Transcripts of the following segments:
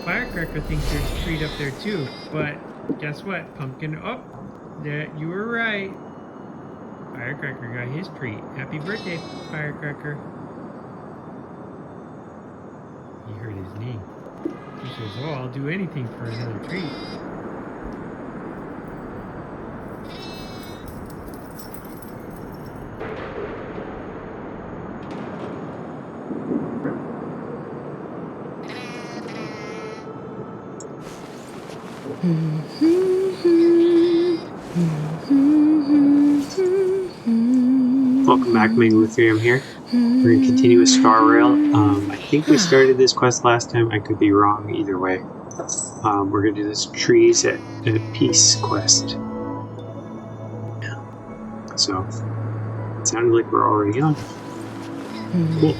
Firecracker thinks there's a treat up there too, but guess what? Pumpkin, you were right. Firecracker got his treat. Happy birthday, Firecracker. He heard his name. He says, oh, I'll do anything for another treat. Welcome back, Luthor. I'm here. We're going to continue with Star Rail. I think we started this quest last time. I could be wrong either way. We're going to do this Trees at Peace quest. So, it sounded like we're already on. Cool.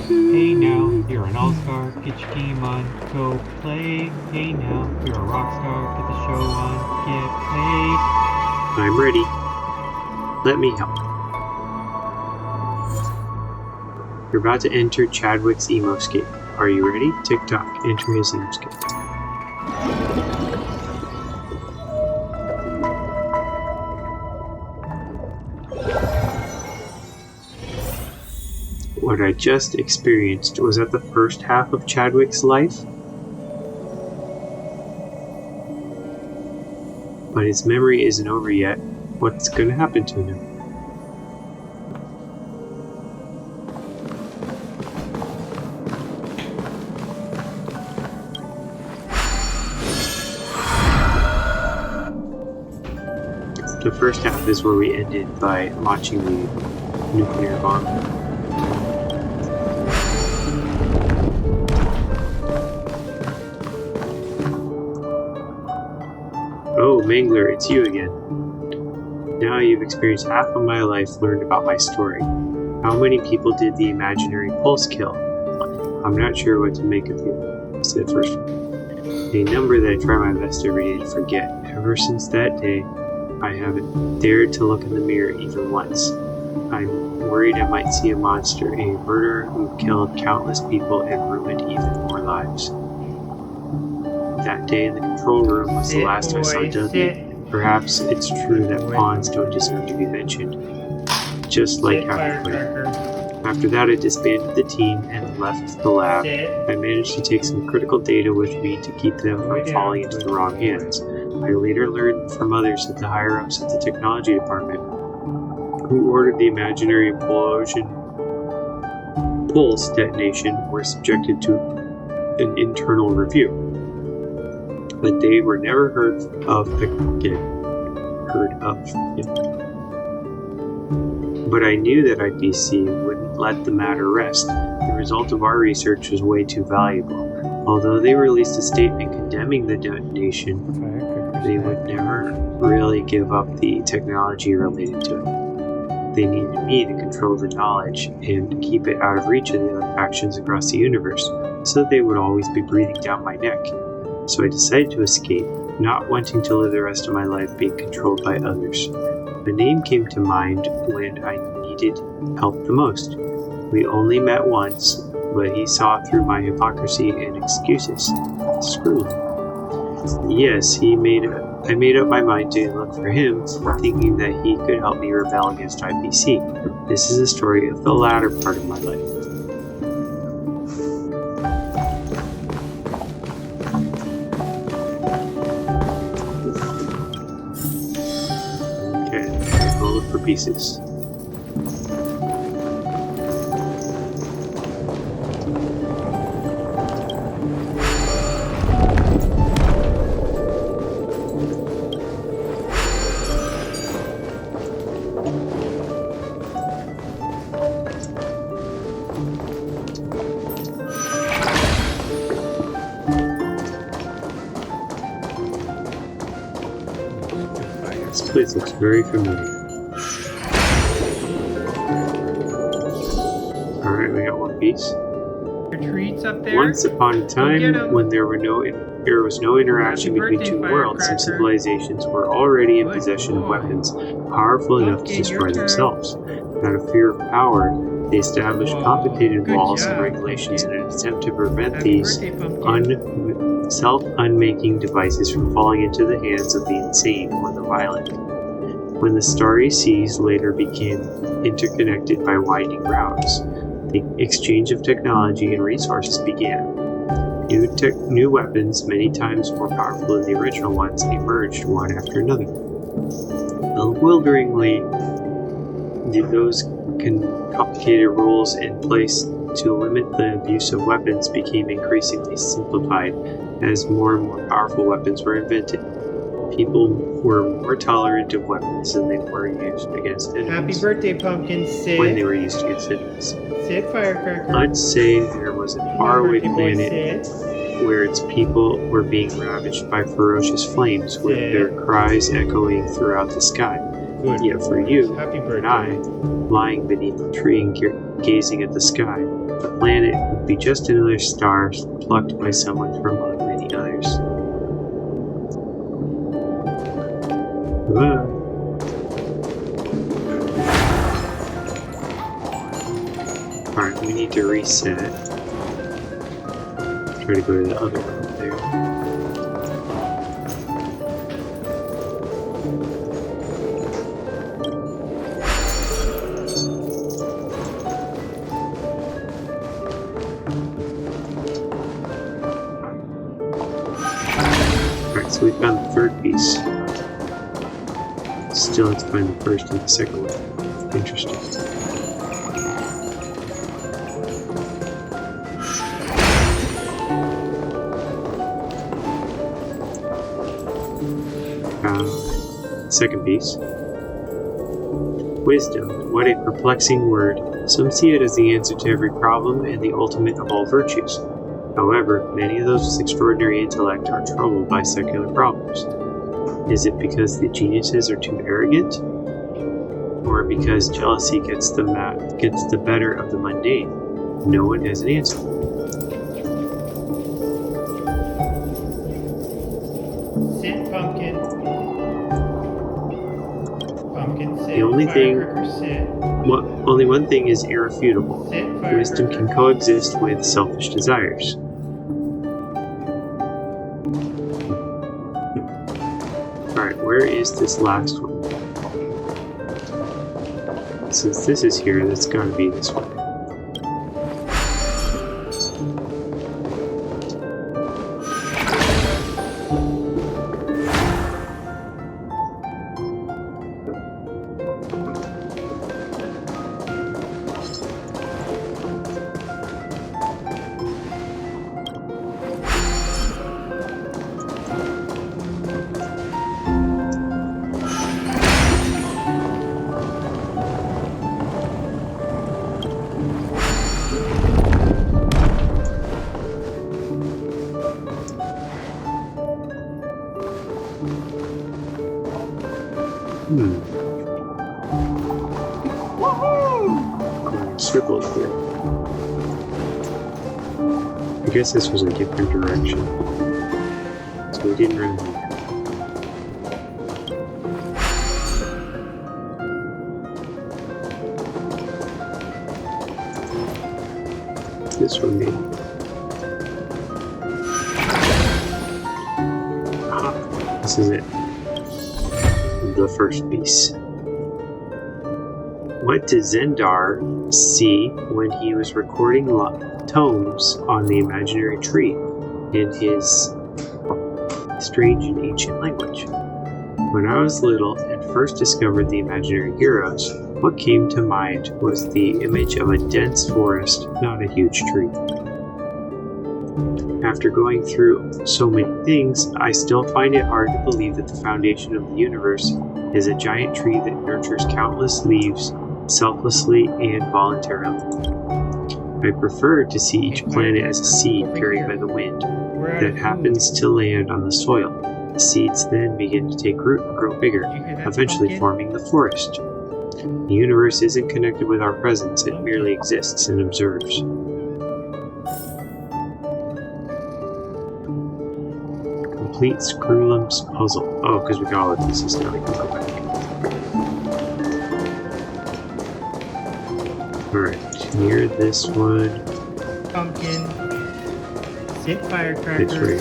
Hey now, you're an all-star, get your game on, go play. Hey now, you're a rock star, get the show on, get paid. I'm ready. Let me help. You're about to enter Chadwick's Emoscape. Are you ready? Tick-tock, enter his Emoscape. What I just experienced, was that the first half of Chadwick's life? But his memory isn't over yet. What's going to happen to him? The first half is where we ended by launching the nuclear bomb. Oh, Mangler, it's you again. Now you've experienced half of my life, learned about my story. How many people did the imaginary pulse kill? I'm not sure what to make of you, said first. A number that I try my best every day to forget. Ever since that day, I haven't dared to look in the mirror even once. I'm worried I might see a monster, a murderer who killed countless people and ruined even more lives. That day in the control room was the last I saw Dudley. Perhaps it's true that pawns don't deserve to be mentioned. Just like Firecracker. After that, I disbanded the team and left the lab. I managed to take some critical data with me to keep them from falling into the wrong hands. I later learned from others that the higher-ups at the technology department, who ordered the imaginary pulse detonation, were subjected to an internal review. But they were never heard of again. But I knew that IPC wouldn't let the matter rest. The result of our research was way too valuable. Although they released a statement condemning the detonation, they would never really give up the technology related to it. They needed me to control the knowledge and keep it out of reach of the other factions across the universe, so that they would always be breathing down my neck. So I decided to escape, not wanting to live the rest of my life being controlled by others. The name came to mind when I needed help the most. We only met once, but he saw through my hypocrisy and excuses. Screw him. Yes, I made up my mind to look for him, thinking that he could help me rebel against IPC. This is the story of the latter part of my life. Pieces. place looks very familiar. Alright, we got one piece. Treats up there. Once upon a get time, 'em. when there was no interaction Happy between birthday, two worlds, some firecracker. civilizations were already in Good possession of boy. weapons powerful enough to Pumpkin, your destroy turn. themselves. Out of fear of power, they established Whoa, complicated good laws job, and regulations in Pumpkin. an attempt to prevent Happy these birthday, Pumpkin. self-unmaking devices from falling into the hands of the insane or the violent. When the starry seas later became interconnected by winding routes, the exchange of technology and resources began. New weapons, many times more powerful than the original ones, emerged one after another. Bewilderingly, those complicated rules in place to limit the abuse of weapons became increasingly simplified as more and more powerful weapons were invented. People were more tolerant of weapons than they were used against enemies. Happy birthday, Pumpkin. Sit. When they were used against enemies. Sit, firecracker. Let's say there was a faraway Birthday boy, planet sit. where its people were being ravaged by ferocious flames, with Sit. their cries echoing throughout the sky. Good. Yet for you Happy and birthday. I, lying beneath a tree and gazing at the sky, the planet would be just another star plucked by someone from among many others. Alright, we need to reset. Try to go to the other one there. Alright, so we found the third piece. Still have to find the first and the second one. Interesting. Second piece. Wisdom. What a perplexing word. Some see it as the answer to every problem and the ultimate of all virtues. However, many of those with extraordinary intellect are troubled by secular problems. Is it because the geniuses are too arrogant? Or because jealousy gets the better of the mundane? No one has an answer. Sit, Pumpkin. Pumpkin, sit. The only thing- Firecracker, sit. Only one thing is irrefutable. Sit, firecracker. Wisdom can coexist with selfish desires. Alright, where is this last one? Since this is here, that's gotta be this one. Circles here. I guess this was a different direction. So we didn't run here. This one maybe. Ah, this is it. The first piece. What did Zendar see when he was recording tomes on the imaginary tree in his strange and ancient language? When I was little and first discovered the imaginary heroes, what came to mind was the image of a dense forest, not a huge tree. After going through so many things, I still find it hard to believe that the foundation of the universe is a giant tree that nurtures countless leaves selflessly and voluntarily. I prefer to see each planet as a seed carried by the wind that happens to land on the soil. The seeds then begin to take root and grow bigger, Did you hear that, eventually Pumpkin? forming the forest. The universe isn't connected with our presence, it merely exists and observes. Complete Screwlum's puzzle. Oh, because we got all the pieces now, we can go back. Alright, near this one. Pumpkin. Sit, firecracker. It's right.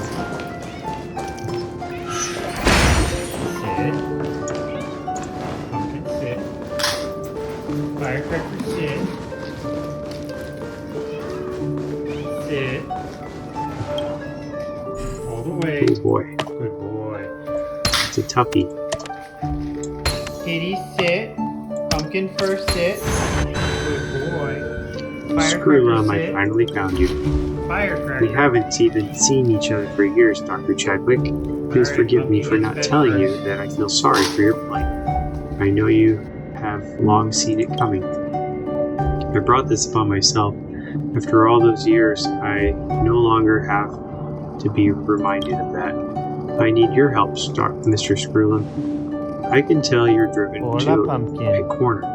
Sit. Pumpkin, sit. Firecracker, sit. Sit. All the way. Oh boy, Good boy. it's a toughie. Kitty, sit. Pumpkin first, sit. Good boy. Screwlum, I sit. finally found you. Firecracker. We haven't even seen each other for years, Dr. Chadwick. Please Alright, forgive me Pumpkin for is not fed telling you first. that I feel sorry for your plight. I know you have long seen it coming. I brought this upon myself. After all those years, I no longer have to be reminded of that. I need your help, Mr. Screwlum. I can tell you're driven Hola, to a Pumpkin. corner,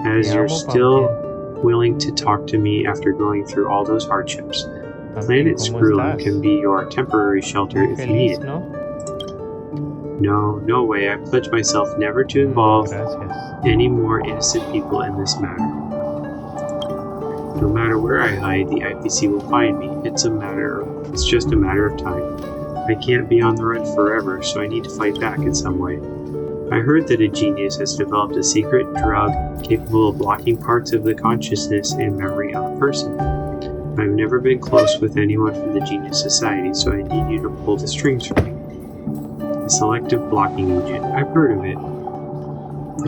as Te you're amo, still Pumpkin. willing to talk to me after going through all those hardships. Pumpkin, Planet ¿cómo Screwlum estás? can be your temporary shelter Muy if you need feliz, it. ¿no? No way. I pledge myself never to involve Gracias. any more innocent people in this matter. No matter where I hide, the IPC will find me. It's just a matter of time. I can't be on the run forever, so I need to fight back in some way. I heard that a genius has developed a secret drug capable of blocking parts of the consciousness and memory of a person. I've never been close with anyone from the Genius Society, so I need you to pull the strings for me. A selective blocking agent. I've heard of it.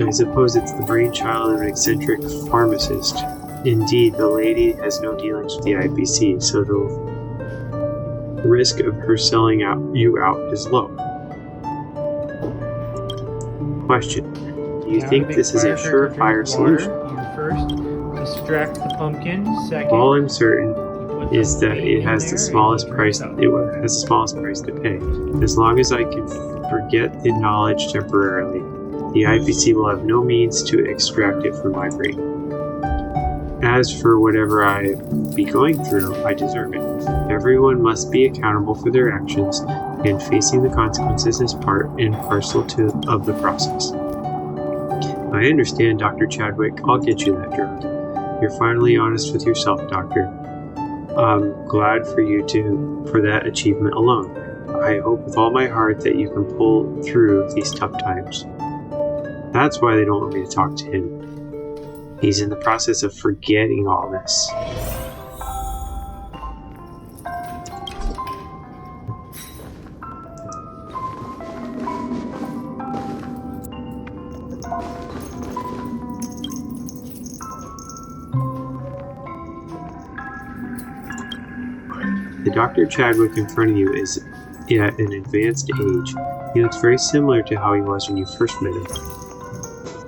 I suppose it's the brainchild of an eccentric pharmacist. Indeed, the lady has no dealings with the IPC, so the risk of her selling you out is low. Question. Do you Now think the this is a firecracker surefire drinks water. solution? You first distract the pumpkin. Second, All I'm certain you put the is that bait it in has there the and smallest you price. drink It has the smallest price to pay. As long as I can forget the knowledge temporarily, the IPC will have no means to extract it from my brain. As for whatever I be going through, I deserve it. Everyone must be accountable for their actions, and facing the consequences is part and parcel of the process. I understand, Dr. Chadwick. I'll get you that drug. You're finally honest with yourself, Doctor. I'm glad for you for that achievement alone. I hope with all my heart that you can pull through these tough times. That's why they don't want me to talk to him. He's in the process of forgetting all this. The Dr. Chadwick in front of you is at an advanced age. He looks very similar to how he was when you first met him.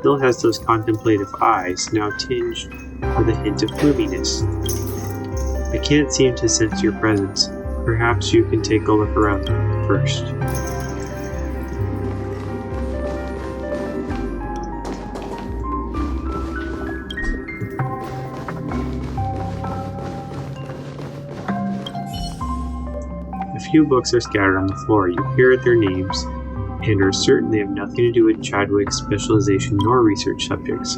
Still has those contemplative eyes, now tinged with a hint of gloominess. I can't seem to sense your presence. Perhaps you can take a look around first. A few books are scattered on the floor. You peer at their names and are certain they have nothing to do with Chadwick's specialization nor research subjects.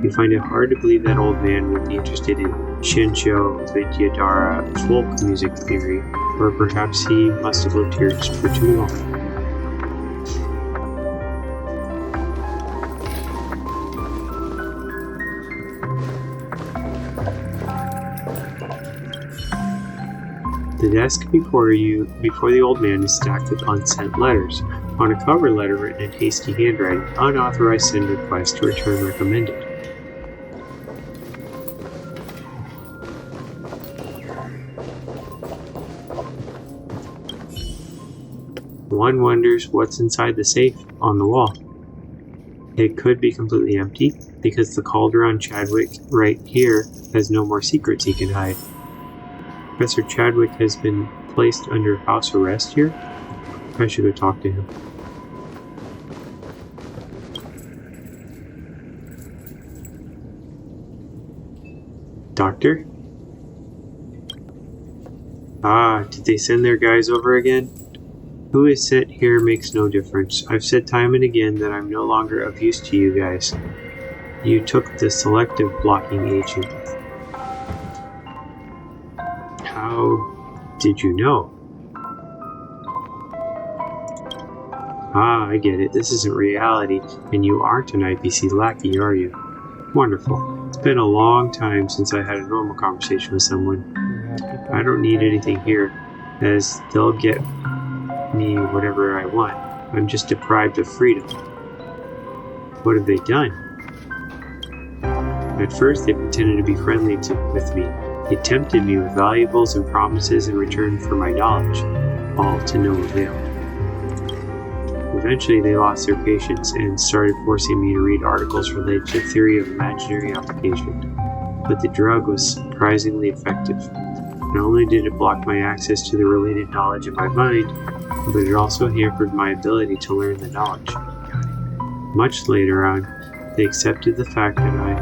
You find it hard to believe that old man would be interested in Shincho, Vidyadhara, folk music theory, or perhaps he must have lived here just for too long. The desk before the old man, is stacked with unsent letters. On a cover letter written in hasty handwriting, unauthorized send request to return recommended. One wonders what's inside the safe on the wall. It could be completely empty, because the Calderon Chadwick right here has no more secrets he can hide. Professor Chadwick has been placed under house arrest here? I should go talk to him. Doctor? Ah, did they send their guys over again? Who is sent here makes no difference. I've said time and again that I'm no longer of use to you guys. You took the selective blocking agent. How did you know? Ah, I get it. This isn't reality, and you aren't an IPC lackey, are you? Wonderful. It's been a long time since I had a normal conversation with someone. I don't need anything here, as they'll get me whatever I want. I'm just deprived of freedom. What have they done? At first, they pretended to be friendly with me. They tempted me with valuables and promises in return for my knowledge, all to no avail. Eventually, they lost their patience and started forcing me to read articles related to theory of imaginary application. But the drug was surprisingly effective. Not only did it block my access to the related knowledge in my mind, but it also hampered my ability to learn the knowledge. Much later on, they accepted the fact that I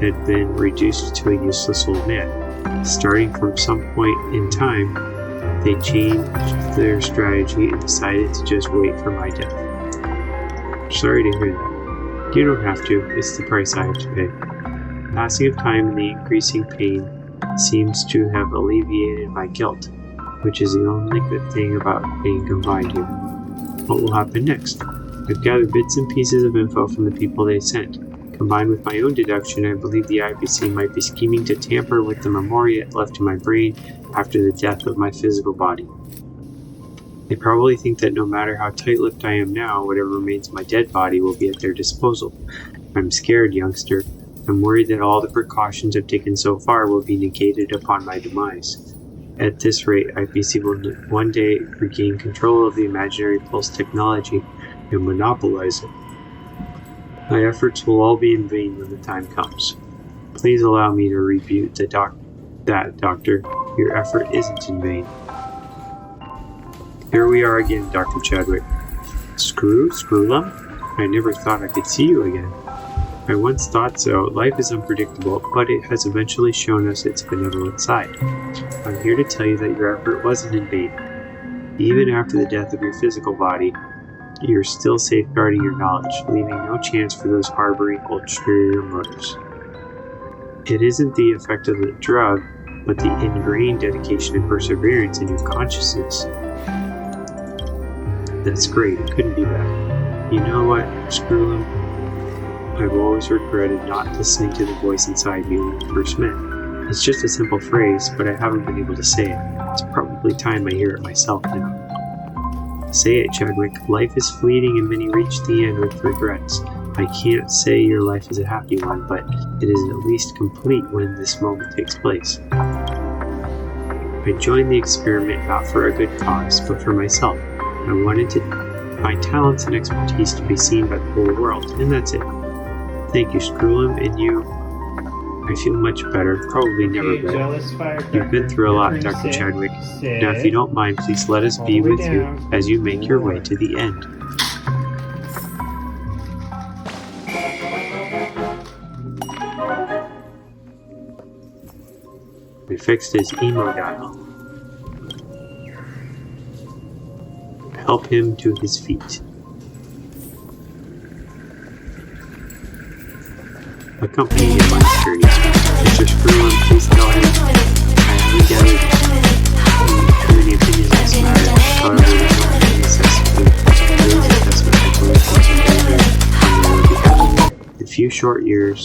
had been reduced to a useless old man. Starting from some point in time, they changed their strategy and decided to just wait for my death. Sorry to hear that. You don't have to, it's the price I have to pay. The passing of time and the increasing pain seems to have alleviated my guilt, which is the only good thing about being confined here. What will happen next? I've gathered bits and pieces of info from the people they sent. Combined with my own deduction, I believe the IPC might be scheming to tamper with the memoria left in my brain after the death of my physical body. They probably think that no matter how tight-lipped I am now, whatever remains of my dead body will be at their disposal. I'm scared, youngster. I'm worried that all the precautions I've taken so far will be negated upon my demise. At this rate, IPC will one day regain control of the imaginary pulse technology and monopolize it. My efforts will all be in vain when the time comes. Please allow me to rebut that, Doctor. Your effort isn't in vain. Here we are again, Dr. Chadwick. Screwlum? I never thought I could see you again. I once thought so. Life is unpredictable, but it has eventually shown us its benevolent side. I'm here to tell you that your effort wasn't in vain. Even after the death of your physical body, you're still safeguarding your knowledge, leaving no chance for those harboring ulterior motives. It isn't the effect of the drug, but the ingrained dedication and perseverance in your consciousness. That's great, it couldn't be bad. You know what, Screwlum? I've always regretted not listening to the voice inside me when we first met. It's just a simple phrase, but I haven't been able to say it. It's probably time I hear it myself now. Say it, Chadwick. Life is fleeting and many reach the end with regrets. I can't say your life is a happy one, but it is at least complete when this moment takes place. I joined the experiment not for a good cause, but for myself. I wanted my talents and expertise to be seen by the whole world, and that's it. Thank you, Screwlum, and you. I feel much better, probably never better. You've been through a lot, Dr. Chadwick. Now, if you don't mind, please let us be with you as you make your way to the end. We fixed his emo dial. Help him to his feet. Accompany him on his journey. Mr. Screwlum, please tell him I haven't gathered any opinions on this matter. However, there's no any necessity to raise investment I believe was in a few short years,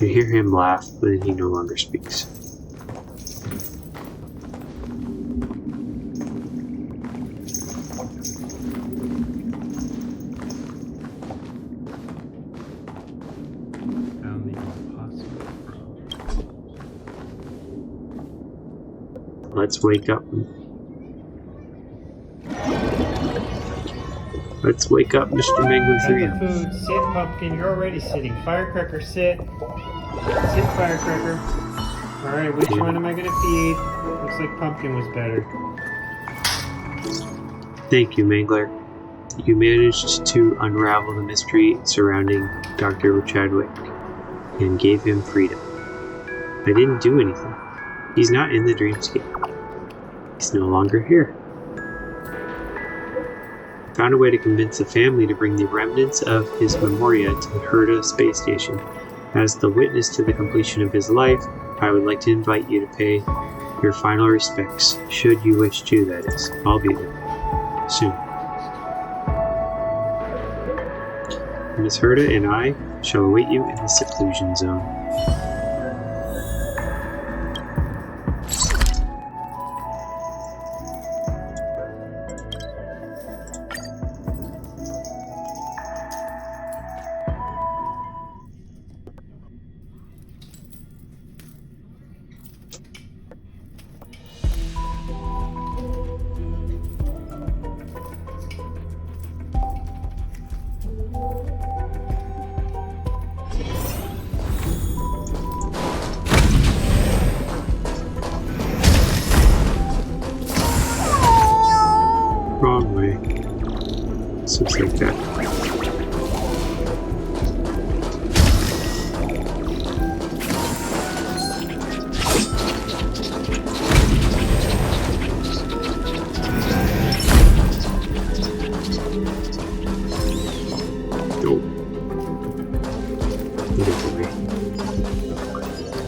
you hear him laugh, but then he no longer speaks. Let's wake up. Let's wake up, Mr. Mangler 3. Got the food. Sit, Pumpkin. You're already sitting. Firecracker, sit. Sit, Firecracker. Alright, which one am I going to feed? Looks like Pumpkin was better. Thank you, Mangler. You managed to unravel the mystery surrounding Dr. Chadwick and gave him freedom. I didn't do anything. He's not in the dreamscape. He's no longer here. I found a way to convince the family to bring the remnants of his memoria to the Herta space station. As the witness to the completion of his life, I would like to invite you to pay your final respects, should you wish to, that is. I'll be there. Soon. Miss Herta and I shall await you in the seclusion zone. Wrong way. This looks like that. Nope. Get away.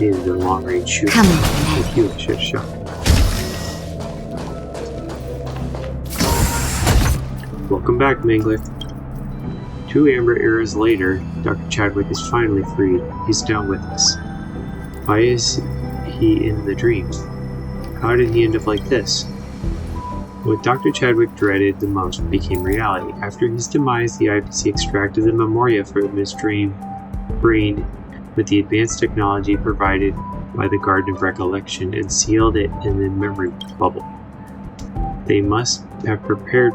Needed a long-range shooter. Come on, Thank you, I should have shot. Welcome back, Mangler. 2 amber eras later, Dr. Chadwick is finally freed. He's down with us. Why is he in the dream? How did he end up like this? What Dr. Chadwick dreaded the most became reality. After his demise, the IPC extracted the memoria from his dream brain with the advanced technology provided by the Garden of Recollection and sealed it in the memory bubble. They must have prepared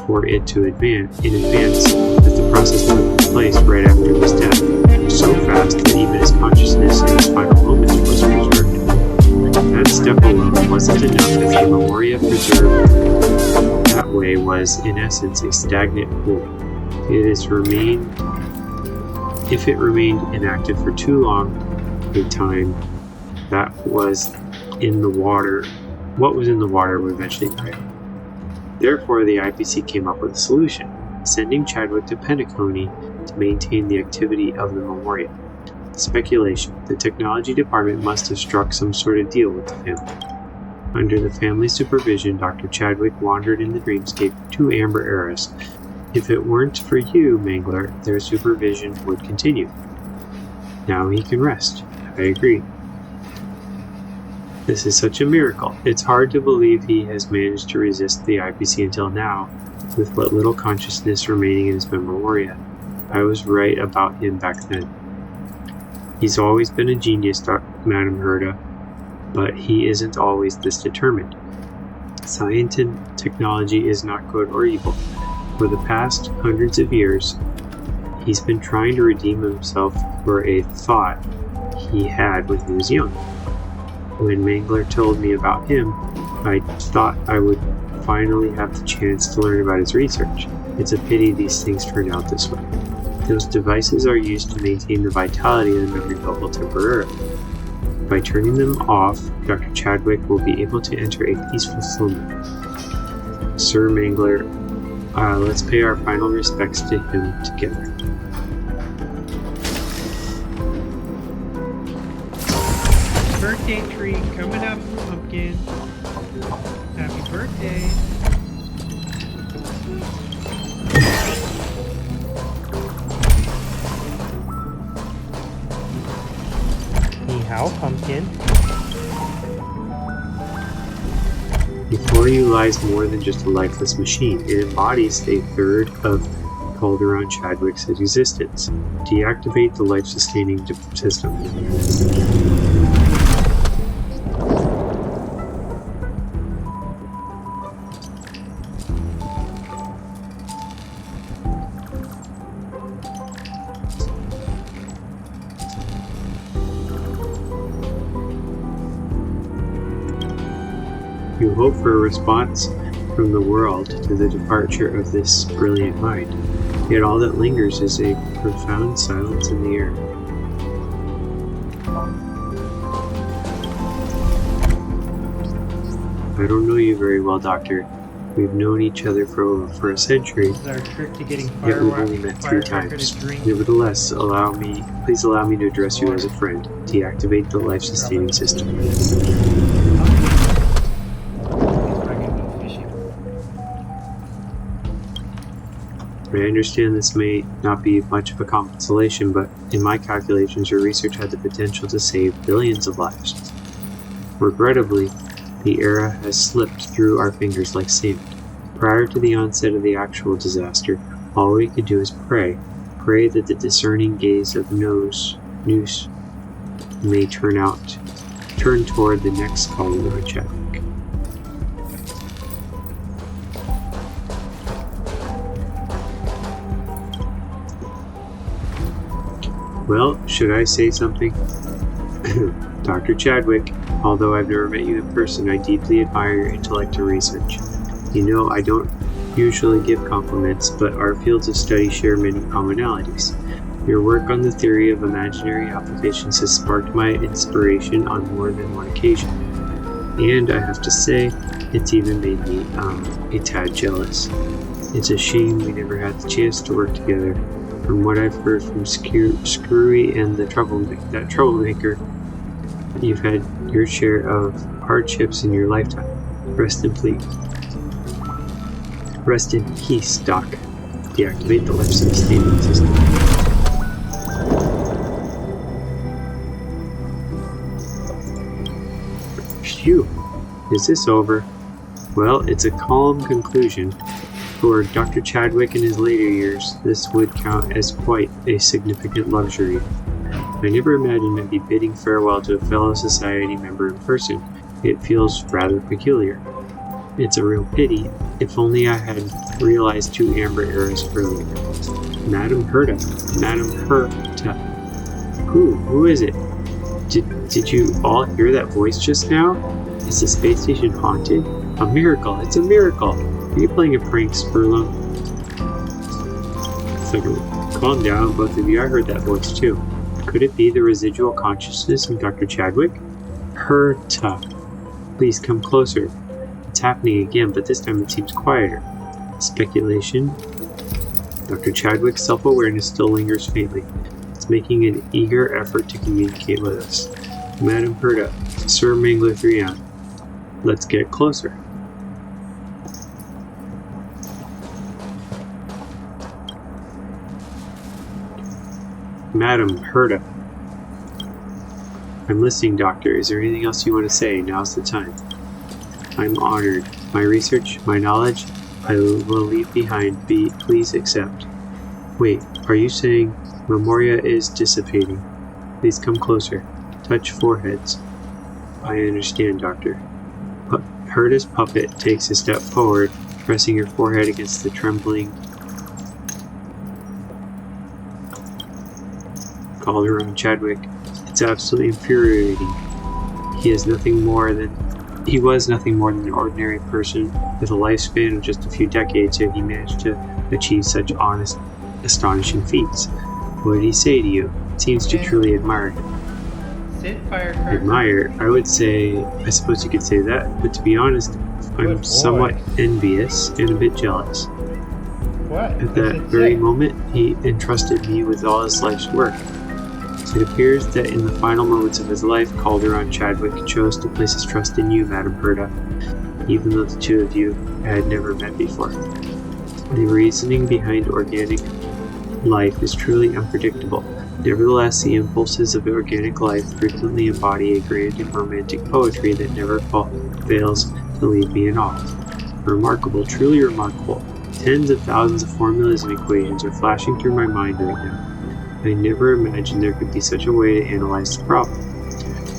for it to advance in advance, that the process took place right after his death, so fast that even his consciousness in his final moments was preserved. That step alone wasn't enough if the memoria preserved that way was, in essence, a stagnant pool. If it remained inactive for too long a time, that was in the water. What was in the water would eventually die. Therefore, the IPC came up with a solution, sending Chadwick to Penacony to maintain the activity of the memoria. Speculation. The technology department must have struck some sort of deal with the family. Under the family's supervision, Dr. Chadwick wandered in the dreamscape 2 amber eras. If it weren't for you, Mangler, their supervision would continue. Now he can rest. I agree. This is such a miracle. It's hard to believe he has managed to resist the IPC until now, with what little consciousness remaining in his memoria. I was right about him back then. He's always been a genius, Madame Herta, but he isn't always this determined. Science and technology is not good or evil. For the past hundreds of years, he's been trying to redeem himself for a thought he had when he was young. When Mangler told me about him, I thought I would finally have the chance to learn about his research. It's a pity these things turned out this way. Those devices are used to maintain the vitality of the memory bubble temporarily. By turning them off, Dr. Chadwick will be able to enter a peaceful slumber. Sir Mangler, let's pay our final respects to him together. Birthday tree coming up, Pumpkin. Happy birthday. Ni hao, Pumpkin. Before you lies more than just a lifeless machine. It embodies a third of Calderon Chadwick's existence. Deactivate the life-sustaining system. You hope for a response from the world to the departure of this brilliant mind. Yet all that lingers is a profound silence in the air. I don't know you very well, Doctor. We've known each other for a century, This is our trick to getting yet we've only met 3 times. Nevertheless, please allow me to address you as a friend. Deactivate the life-sustaining system. I understand this may not be much of a consolation, but in my calculations, your research had the potential to save billions of lives. Regrettably, the era has slipped through our fingers like sand. Prior to the onset of the actual disaster, all we could do is pray that the discerning gaze of Noose may turn toward the next Calder Chadwick. Well, should I say something? Dr. Chadwick, although I've never met you in person, I deeply admire your intellect and research. You know, I don't usually give compliments, but our fields of study share many commonalities. Your work on the theory of imaginary applications has sparked my inspiration on more than one occasion. And I have to say, it's even made me a tad jealous. It's a shame we never had the chance to work together. From what I've heard from Screwy and that troublemaker, you've had your share of hardships in your lifetime. Rest in peace, Doc. Deactivate the life-sustaining system. Phew. Is this over? Well, it's a calm conclusion. For Dr. Chadwick in his later years, this would count as quite a significant luxury. I never imagined I'd be bidding farewell to a fellow society member in person. It feels rather peculiar. It's a real pity. If only I had realized 2 amber eras earlier. Madame Herta. Who is it? Did you all hear that voice just now? Is the space station haunted? A miracle! It's a miracle! Are you playing a prank, Spurlung? Calm down, both of you. I heard that voice too. Could it be the residual consciousness of Dr. Chadwick? Herta. Please come closer. It's happening again, but this time it seems quieter. Speculation. Dr. Chadwick's self-awareness still lingers faintly. It's making an eager effort to communicate with us. Madame Herta, Sir Mangler 3 let's get closer. Madame Herta. I'm listening, Doctor. Is there anything else you want to say? Now's the time. I'm honored. My research, my knowledge, I will leave behind. Please accept. Wait, are you saying Memoria is dissipating? Please come closer. Touch foreheads. I understand, Doctor. Herta's puppet takes a step forward, pressing her forehead against the trembling Calderon Chadwick. It's absolutely infuriating. He was nothing more than an ordinary person with a lifespan of just a few decades, yet he managed to achieve such astonishing feats. What did he say to you? It seems to truly admire him. Admire? I would say, I suppose you could say that, but to be honest, I'm somewhat envious and a bit jealous. What? At that very moment, he entrusted me with all his life's work. It appears that in the final moments of his life, Calderon Chadwick chose to place his trust in you, Madame Herta, even though the 2 of you had never met before. The reasoning behind organic life is truly unpredictable. Nevertheless, the impulses of organic life frequently embody a grand and romantic poetry that never fails to leave me in awe. Remarkable, truly remarkable. Tens of thousands of formulas and equations are flashing through my mind right now. I never imagined there could be such a way to analyze the problem.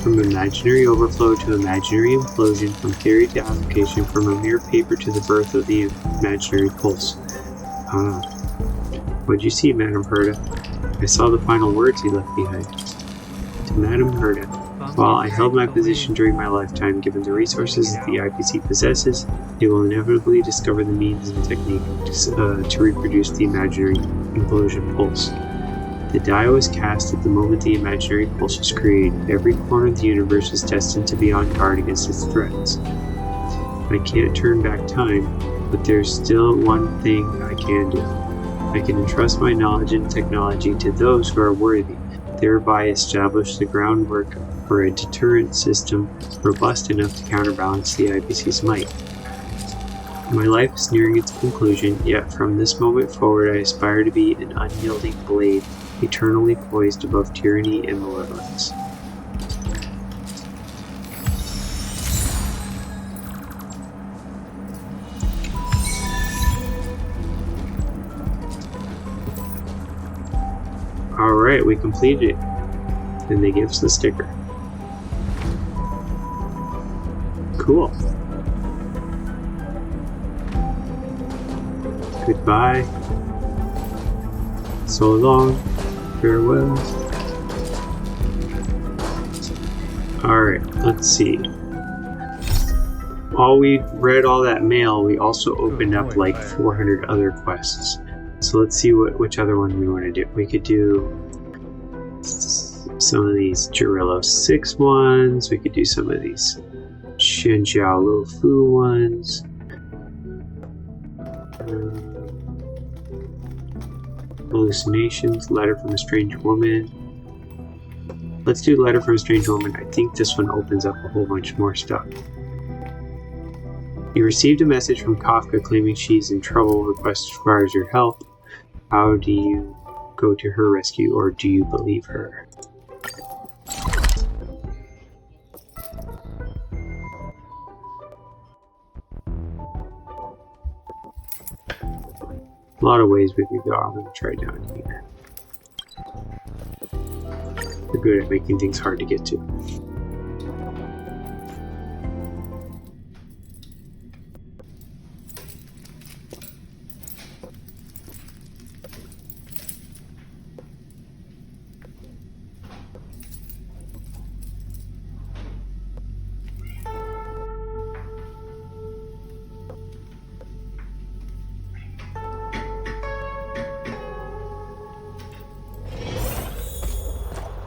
From imaginary overflow to imaginary implosion, from theory to application, from a mere paper to the birth of the imaginary pulse. What'd you see, Madame Herta? I saw the final words he left behind. To Madame Herta, While I held my position during my lifetime, given the resources the IPC possesses, it will inevitably discover the means and technique to reproduce the imaginary implosion pulse. The die was cast at the moment the imaginary pulse was created. Every corner of the universe is destined to be on guard against its threats. I can't turn back time, but there's still one thing I can do. I can entrust my knowledge and technology to those who are worthy, thereby establish the groundwork for a deterrent system robust enough to counterbalance the IPC's might. My life is nearing its conclusion, yet from this moment forward I aspire to be an unyielding blade, eternally poised above tyranny and malevolence. Alright, we completed it. And they give us the sticker. Cool. Goodbye. So long. Farewell. Alright, let's see. While we read all that mail, we also opened up like 400 other quests. So let's see which other one we want to do. We could do some of these Jirillo 6 ones. We could do some of these Shenjiao Lu Fu ones. Hallucinations, Letter from a Strange Woman. Let's do Letter from a Strange Woman. I think this one opens up a whole bunch more stuff. You received a message from Kafka claiming she's in trouble, requires your help. How do you go to her rescue, or do you believe her? A lot of ways we could go. I'm going to try down here. We're good at making things hard to get to.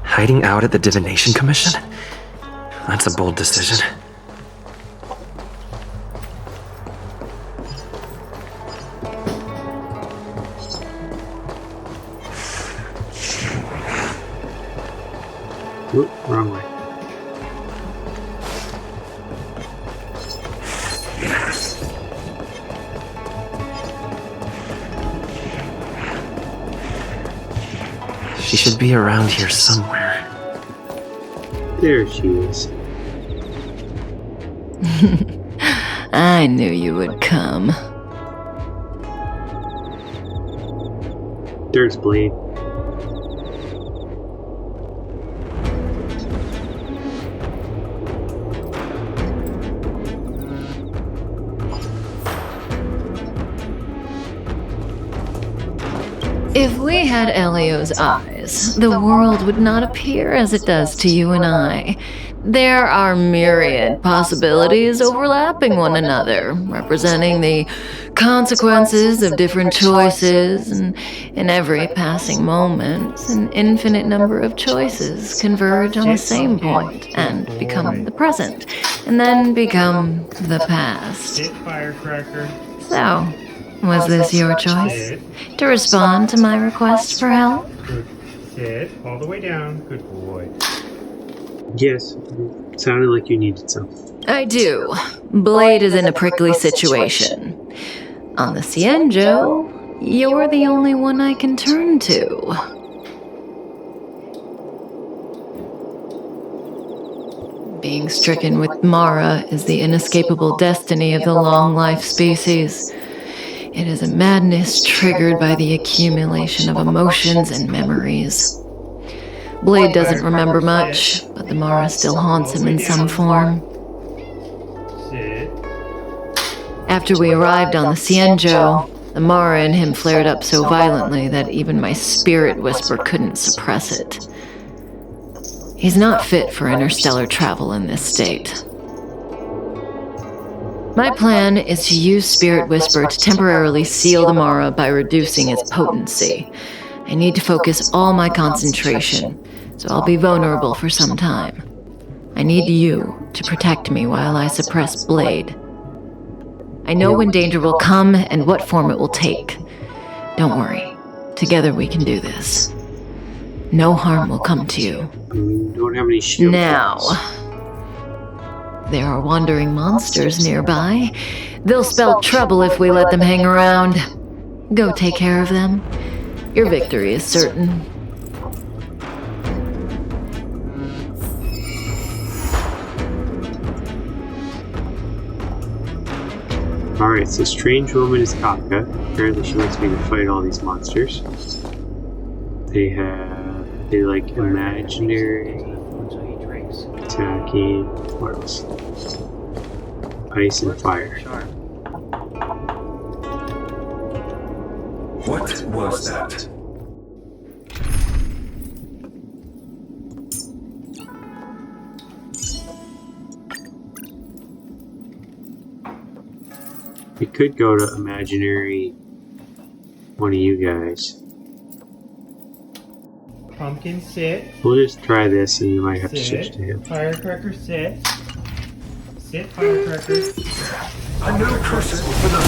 Hiding out at the Divination Commission? That's a bold decision. Oop, wrong way. She should be around here somewhere. There she is. I knew you would come. There's Blade. If we had Elio's eyes, the world would not appear as it does to you and I. There are myriad possibilities overlapping one another, representing the consequences of different choices, and in every passing moment, an infinite number of choices converge on the same point and become the present, and then become the past. Hit firecracker. So, was this your choice? To respond to my request for help? Good. Hit all the way down. Good boy. Yes, sounded like you needed some. I do. Blade is in a prickly situation. On the Cienjo, you're the only one I can turn to. Being stricken with Mara is the inescapable destiny of the long-life species. It is a madness triggered by the accumulation of emotions and memories. Blade doesn't remember much, but the Mara still haunts him in some form. Sit. After we arrived on the Cienjo, the Mara in him flared up so violently that even my spirit whisper couldn't suppress it. He's not fit for interstellar travel in this state. My plan is to use Spirit Whisper to temporarily seal the Mara by reducing its potency. I need to focus all my concentration, so I'll be vulnerable for some time. I need you to protect me while I suppress Blade. I know when danger will come and what form it will take. Don't worry. Together we can do this. No harm will come to you. Don't have any shields. Now, there are wandering monsters nearby. They'll spell trouble if we let them hang around. Go take care of them. Your victory is certain. Alright, so strange woman is Kafka. Apparently she wants me to fight all these monsters. They like imaginary, attacking, what else? Ice and fire. What was that? We could go to imaginary one of you guys. Pumpkin, sit. We'll just try this and you might have to Sit. switch to him. Firecracker, sit. Sit, Firecracker. A new crucible for the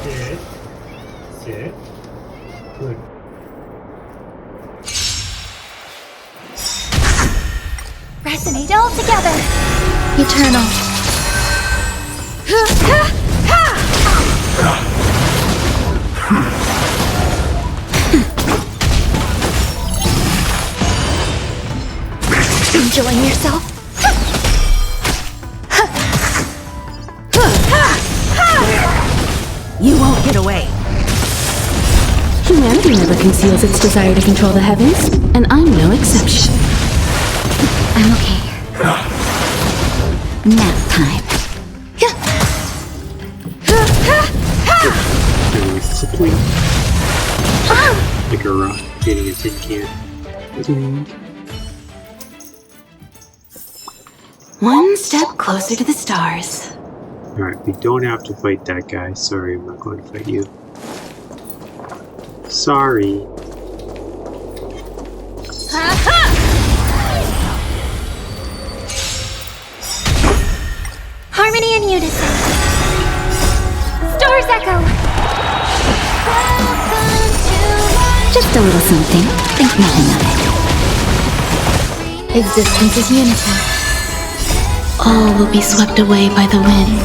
Sit. Sit. Good. Resonate all together. Eternal. Enjoying yourself? You won't get away. Humanity never conceals its desire to control the heavens, and I'm no exception. I'm okay. Nap time. Discipline. Like a rock hitting a tin can. One step closer to the stars. Alright, we don't have to fight that guy. Sorry, I'm not going to fight you. Sorry. Harmony and unison. Stars echo. Just a little something. Think nothing of it. Existence is unison. All will be swept away by the wind.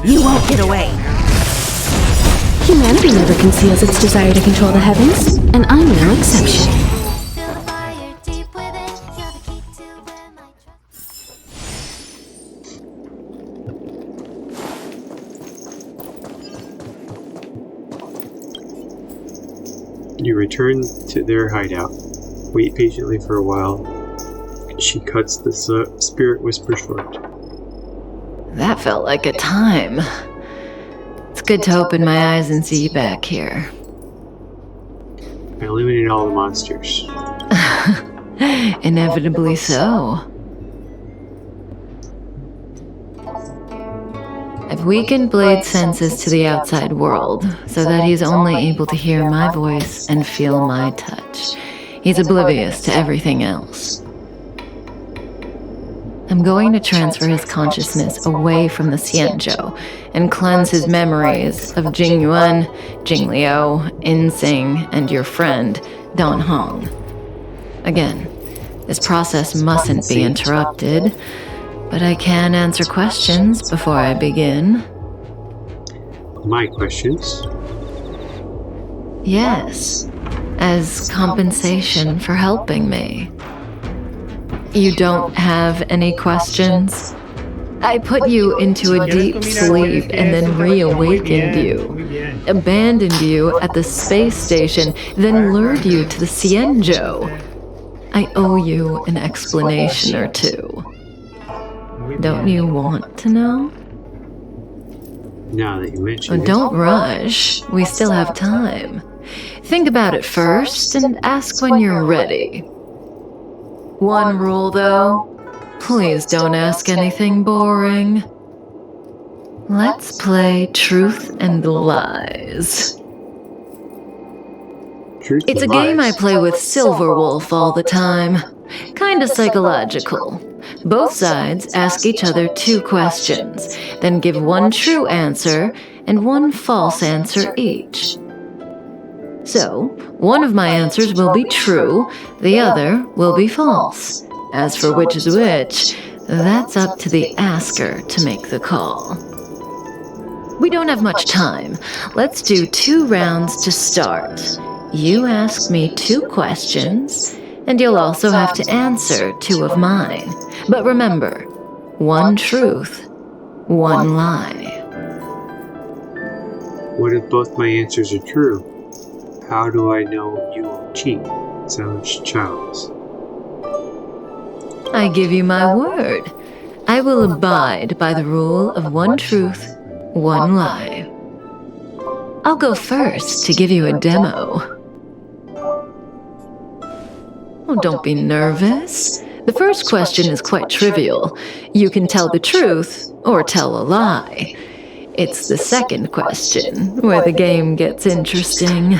You won't get away. Humanity never conceals its desire to control the heavens, and I'm no exception. You return to their hideout. Wait patiently for a while. She cuts the Spirit Whisper short. That felt like a time. It's good to open my eyes and see you back here. I eliminated all the monsters. Inevitably so. I've weakened Blade's senses to the outside world, so that he's only able to hear my voice and feel my touch. He's oblivious to everything else. I'm going to transfer his consciousness away from the Xianzhou and cleanse his memories of Jing Yuan, Jing Liu, In Sing, and your friend, Don Hong. Again, this process mustn't be interrupted, but I can answer questions before I begin. My questions? Yes, as compensation for helping me. You don't have any questions? I put you into a deep sleep and then reawakened you. Abandoned you at the space station, then lured you to the Cienjo. I owe you an explanation or two. Don't you want to know? Now that you mention it. Don't rush. We still have time. Think about it first and ask when you're ready. One rule, though. Please don't ask anything boring. Let's play Truth and Lies. Truth It's a and game I lies. play with Silverwolf all the time. Kinda psychological. Both sides ask each other 2 questions, then give one true answer and one false answer each. So, one of my answers will be true, the other will be false. As for which is which, that's up to the asker to make the call. We don't have much time. Let's do 2 rounds to start. You ask me 2 questions, and you'll also have to answer 2 of mine. But remember, 1 truth, 1 lie. What if both my answers are true? How do I know you won't cheat? Sounds childish. I give you my word. I will abide by the rule of 1 truth, 1 lie. I'll go first to give you a demo. Oh, don't be nervous. The first question is quite trivial. You can tell the truth or tell a lie. It's the second question where the game gets interesting.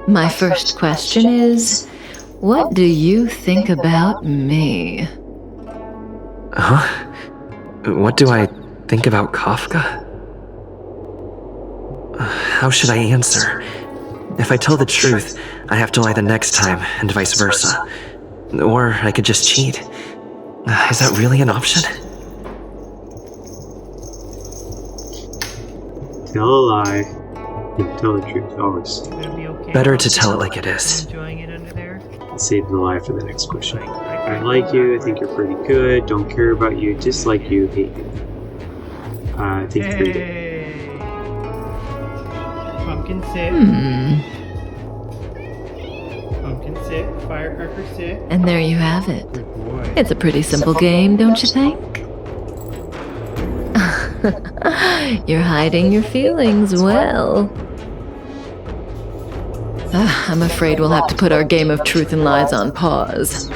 My first question is, what do you think about me? Huh? What do I think about Kafka? How should I answer? If I tell the truth, I have to lie the next time, and vice versa. Or I could just cheat. Is that really an option? Tell a lie. And tell the truth always. Gonna be okay. Better to tell it like it is. Enjoying it under there? Save the lie for the next question. I like you, I think you're pretty good, don't care about you, dislike you, hate you. I think you're pretty good. Hey! Pumpkin sit. Pumpkin sit. Firecracker sit. And there you have it. Good boy. It's a pretty simple game, don't you think? You're hiding your feelings well. I'm afraid we'll have to put our game of truth and lies on pause.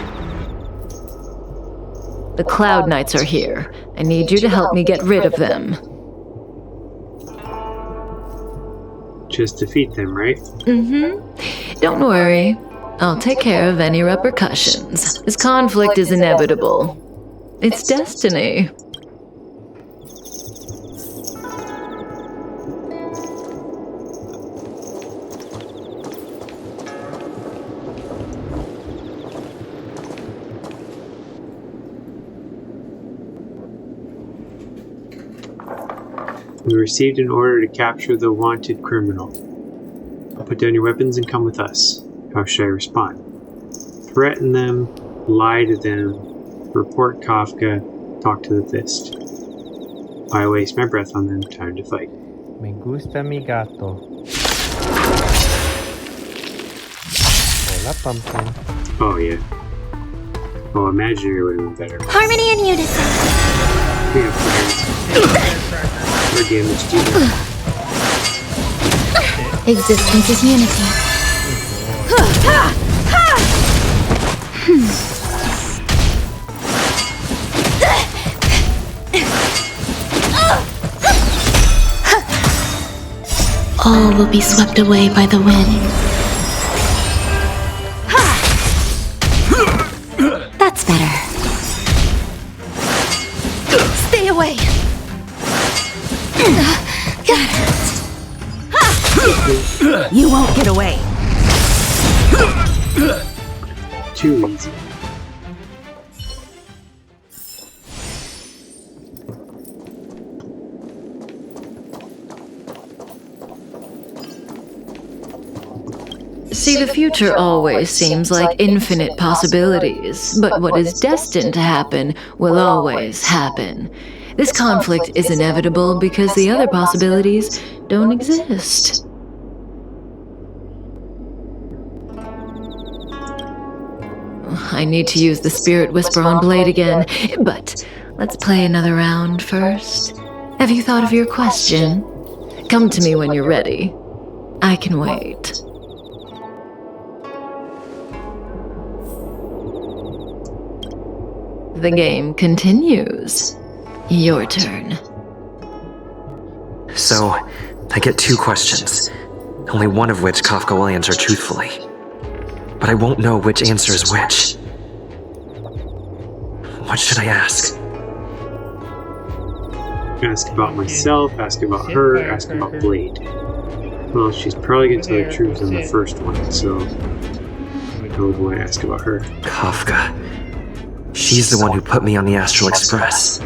The Cloud Knights are here. I need you to help me get rid of them. Just defeat them, right? Don't worry. I'll take care of any repercussions. This conflict is inevitable. It's destiny. We received an order to capture the wanted criminal. Put down your weapons and come with us. How should I respond? Threaten them, lie to them, report Kafka, talk to the fist. I waste my breath on them, time to fight. Me gusta mi gato. Hola, Pumpkin. Oh yeah. Oh, imaginary would have been better. Harmony and unison. We have players. Or damage to them. Existence is unity. All will be swept away by the wind. That's better. Stay away. You won't get away. Too easy. See, the future always seems like infinite possibilities, but what is destined to happen will always happen. This conflict is inevitable because the other possibilities don't exist. I need to use the Spirit Whisper on Blade again, but let's play another round first. Have you thought of your question? Come to me when you're ready. I can wait. The game continues. Your turn. So, I get 2 questions, only one of which Kafka will answer truthfully. But I won't know which answer is which. What should I ask? Ask about myself, ask about her, ask about Blade. Well, she's probably going to tell the truth on the first one, so I would want to ask about her. Kafka. She's the one who put me on the Astral Express.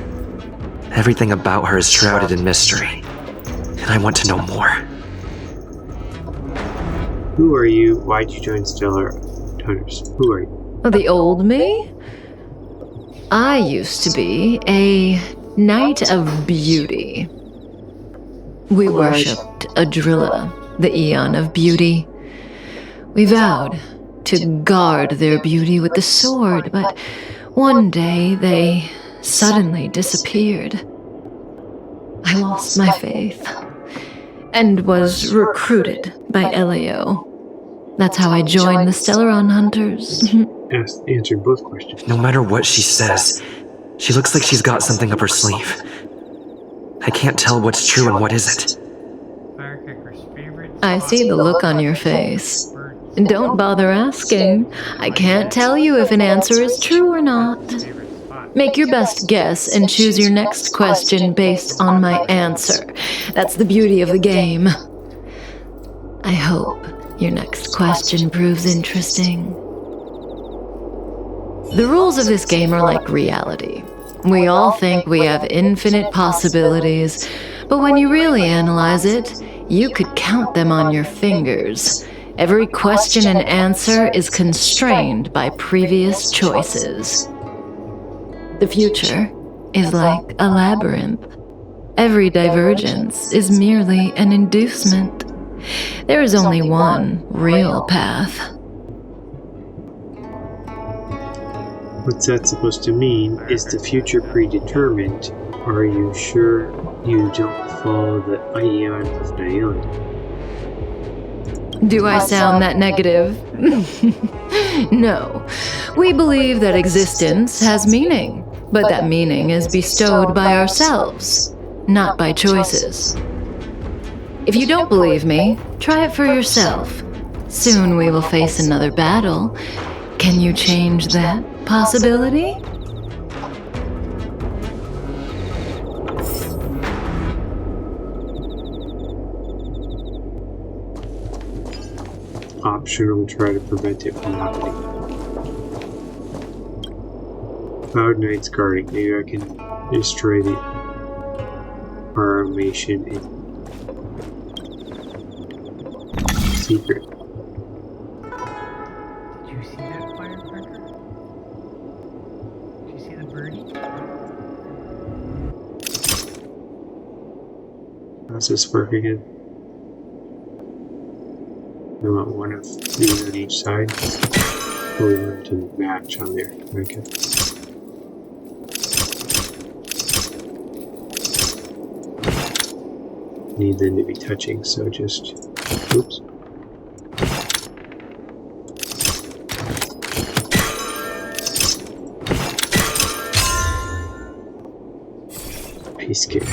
Everything about her is shrouded in mystery, and I want to know more. Who are you? Why'd you join Stellar Hunters? Who are you? The old me? I used to be a Knight of Beauty. We worshipped Adrilla, the Aeon of Beauty. We vowed to guard their beauty with the sword, but one day they suddenly disappeared. I lost my faith and was recruited by Elio. That's how I joined the Stellaron Hunters. Answered both questions. No matter what she says, she looks like she's got something up her sleeve. I can't tell what's true and what isn't. Firecracker's favorite. I see the look on your face. Don't bother asking. I can't tell you if an answer is true or not. Make your best guess and choose your next question based on my answer. That's the beauty of the game. I hope your next question proves interesting. The rules of this game are like reality. We all think we have infinite possibilities, but when you really analyze it, you could count them on your fingers. Every question and answer is constrained by previous choices. The future is like a labyrinth. Every divergence is merely an inducement. There is only one real path. What's that supposed to mean? Is the future predetermined? Are you sure you don't follow the Aeon of Nayeli? Do I sound that negative? No. We believe that existence has meaning, but that meaning is bestowed by ourselves, not by choices. If you don't believe me, try it for yourself. Soon we will face another battle. Can you change that possibility? Optional, try to prevent it from happening. Cloud Knight's guarding. Maybe I can destroy the formation in secret. Did you see that firecracker? Did you see the birdie? How's this work again? We want one of these on each side. We want to match on there. Okay. Need them to be touching, so just oops. Piece kick.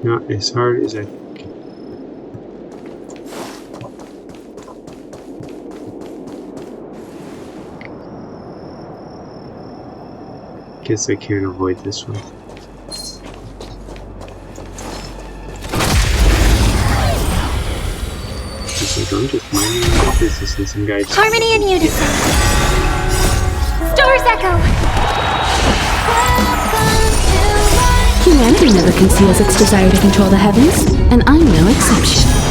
Not as hard as I think. Guess I can't avoid this one. It's like I'm just minding my business and some guy just Harmony and unison. Stars echo. Humanity never conceals its desire to control the heavens, and I'm no exception.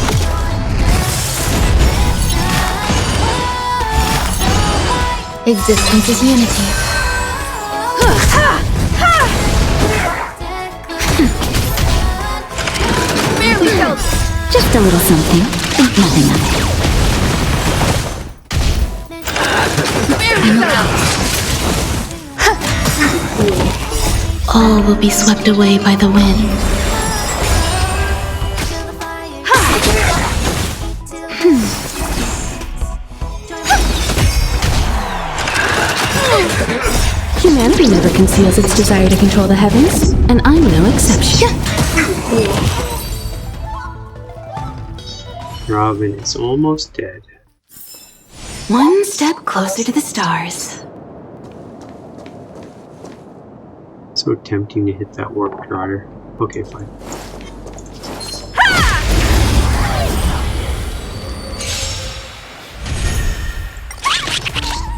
Existence is unity. There we go. Just a little something. Think nothing of it. There we go. All will be swept away by the wind. Humanity never conceals its desire to control the heavens, and I'm no exception. Robin is almost dead. One step closer to the stars. So tempting to hit that warped rudder. Okay, fine.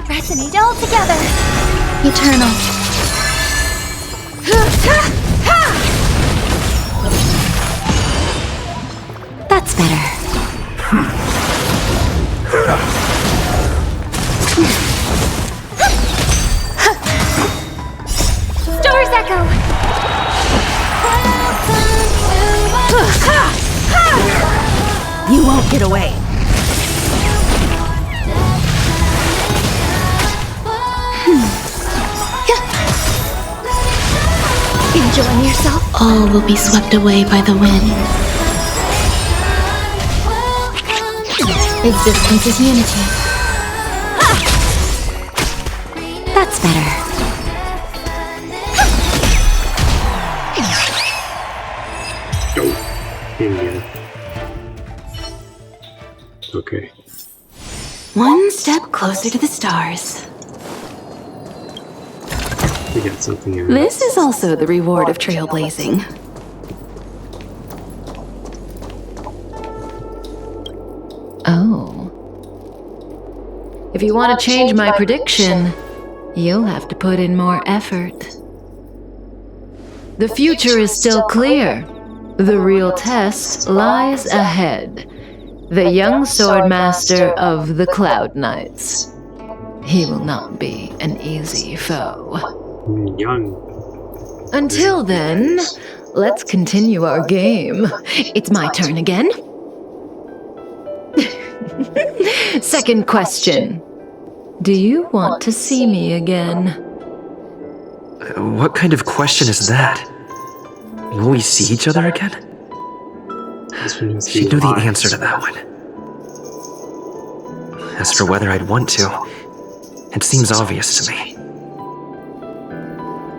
Resonate all together. Eternal. That's better. Stars echo. You won't get away. Enjoying yourself? All will be swept away by the wind. Existence is unity. That's better. Indiana. Okay. One step closer to the stars. We got something here. This is also the reward of trailblazing. Oh. If you want to change my prediction, you'll have to put in more effort. The future is still clear. The real test lies ahead. The young swordmaster of the Cloud Knights. He will not be an easy foe. Young. Until then, let's continue our game. It's my turn again. Second question. Do you want to see me again? What kind of question is that? Will we see each other again? This one must She'd be know the lies. answer to that one. As for whether I'd want to, it seems obvious to me.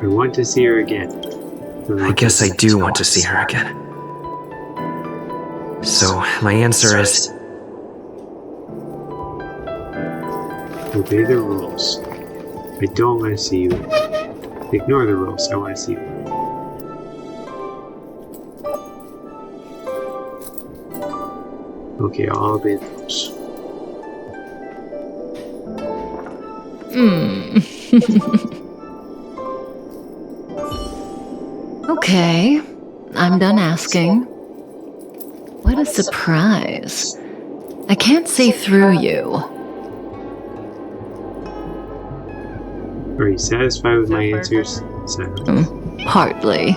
I want to see her again. I guess I do want to see her again. So, my answer is obey the rules. I don't want to see you. Ignore the rules. I want to see you. Okay, I'll obey the rules. Okay, I'm done asking. What a surprise. I can't see through you. Are you satisfied with my answers? Sarah? Partly.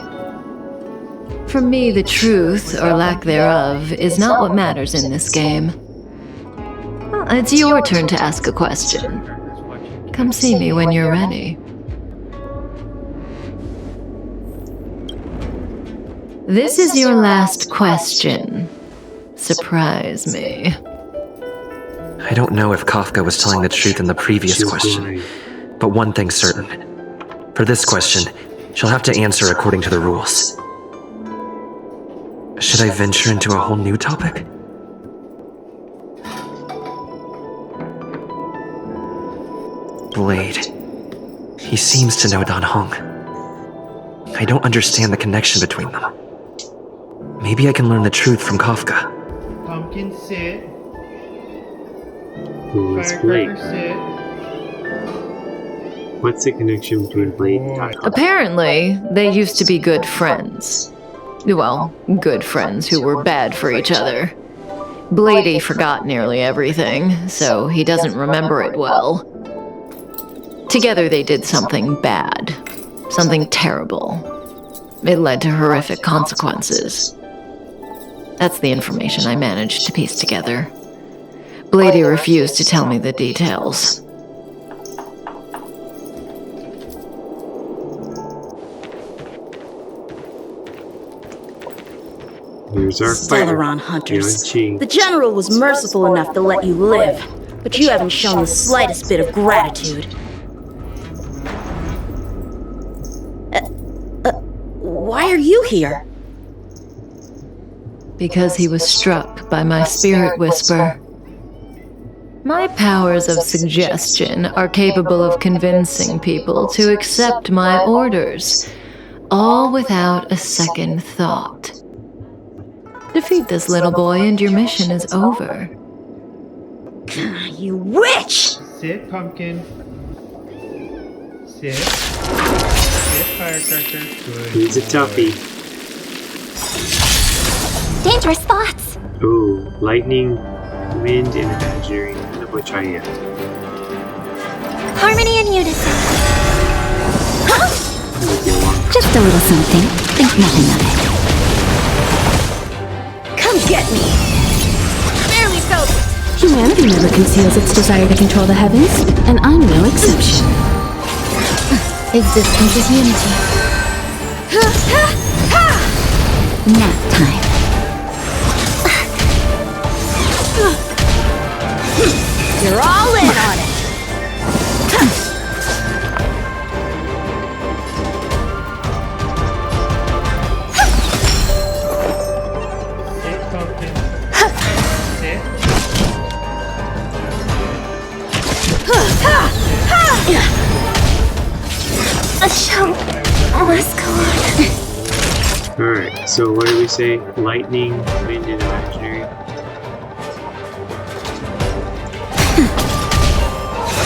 For me, the truth, or lack thereof, is not what matters in this game. Well, it's your turn to ask a question. Come see me when you're ready. This is your last question. Surprise me. I don't know if Kafka was telling the truth in the previous She's question, lying. but one thing's certain. For this question, she'll have to answer according to the rules. Should I venture into a whole new topic? Blade. He seems to know Dan Hong. I don't understand the connection between them. Maybe I can learn the truth from Kafka. Pumpkin sit. Who is Blade? Firecracker sit. What's the connection between Blade and Kafka? Apparently, they used to be good friends. Well, good friends who were bad for each other. Blady forgot nearly everything, so he doesn't remember it well. Together they did something bad. Something terrible. It led to horrific consequences. That's the information I managed to piece together. Blady refused to tell me the details. Here's our fighter, Stellaron hunters. Yuan-Chi. The General was merciful enough to let you live, but you haven't shown the slightest bit of gratitude. Why are you here? Because he was struck by my spirit whisper. My powers of suggestion are capable of convincing people to accept my orders, all without a second thought. Defeat this little boy and your mission is over. You witch! Sit, Pumpkin. Sit. Sit, Firecracker. Good. He's a toughie. Dangerous thoughts. Ooh, lightning, wind, and imaginary, none of which I am. Harmony and unison. Just a little something. Think nothing of it. Come get me! Barely felt it! Humanity never conceals its desire to control the heavens, and I'm no exception. Existence is unity. Nap time. You're all in on it! Sit, Pumpkin. Sit. The show must go on. Alright, so what did we say? Lightning, wind, and imaginary.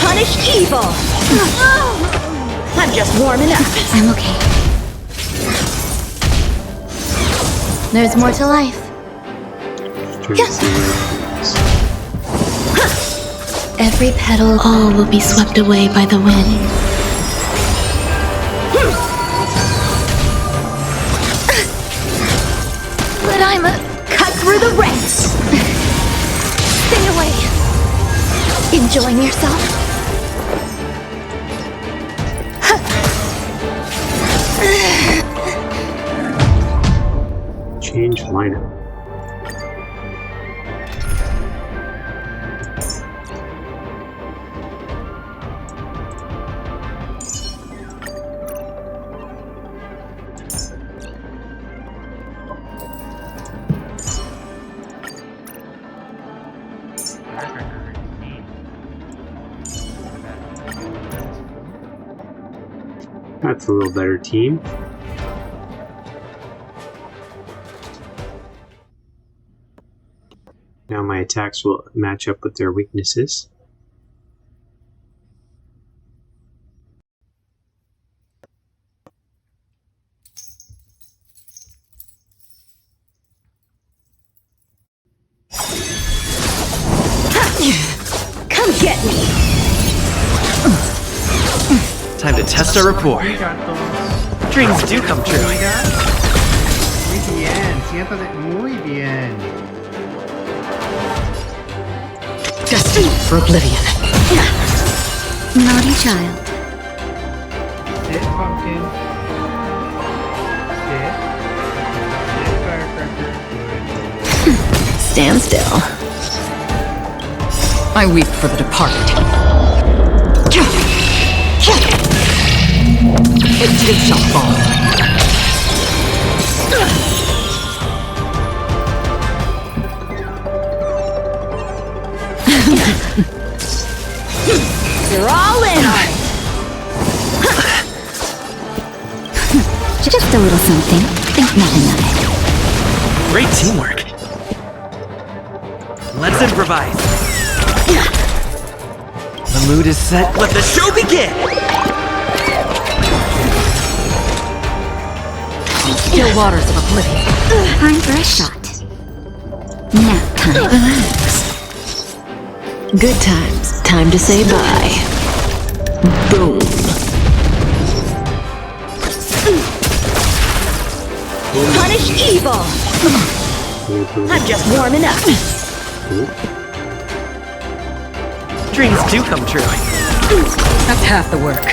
Punish evil! I'm just warming up. I'm okay. There's more to life. Just trying to see what it Every petal. All will be swept away by the wind. But I'm a. Cut through the ranks! Stay away. Enjoying yourself? change lineup. That's a little better team. Now my attacks will match up with their weaknesses. Come get me! Time to test our rapport. We got those. Dreams do come true. Muy bien, siéntate muy bien. Destined for oblivion. Naughty child. Sit, pumpkin. Sit. Sit, firecracker. Good. Stand still. I weep for the departed. It too shall fall. You're all in on it! Just a little something. Think nothing of it. Great teamwork. Let's improvise. The mood is set. Let the show begin! Still waters of oblivion. Time for a shot. Nap time. Relax. Good times. Time to say bye. Boom. Punish evil! I'm just warming up. Dreams do come true. That's half the work.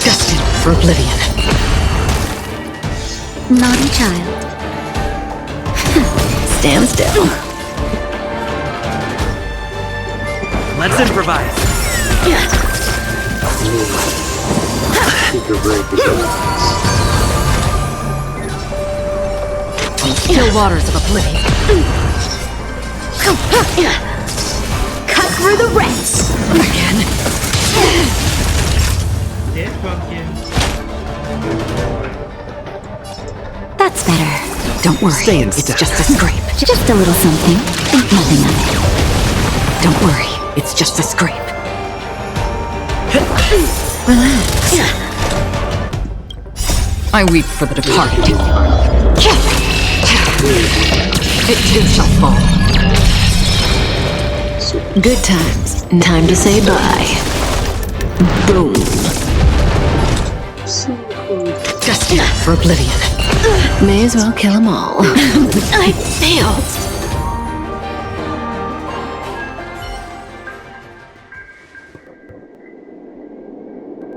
Destined for oblivion. Naughty child. Stand still. Let's improvise. Super break is Still waters of oblivion. Cut through the ranks! Again. Dead pumpkin. That's better. Don't worry. Stay in It's step. just a scrape. Just a little something. Think nothing of it. Don't worry. It's just a scrape. Relax. I weep for the departed. It too shall fall. Good times. Time to say bye. Boom. Destined for oblivion. May as well kill them all. I failed!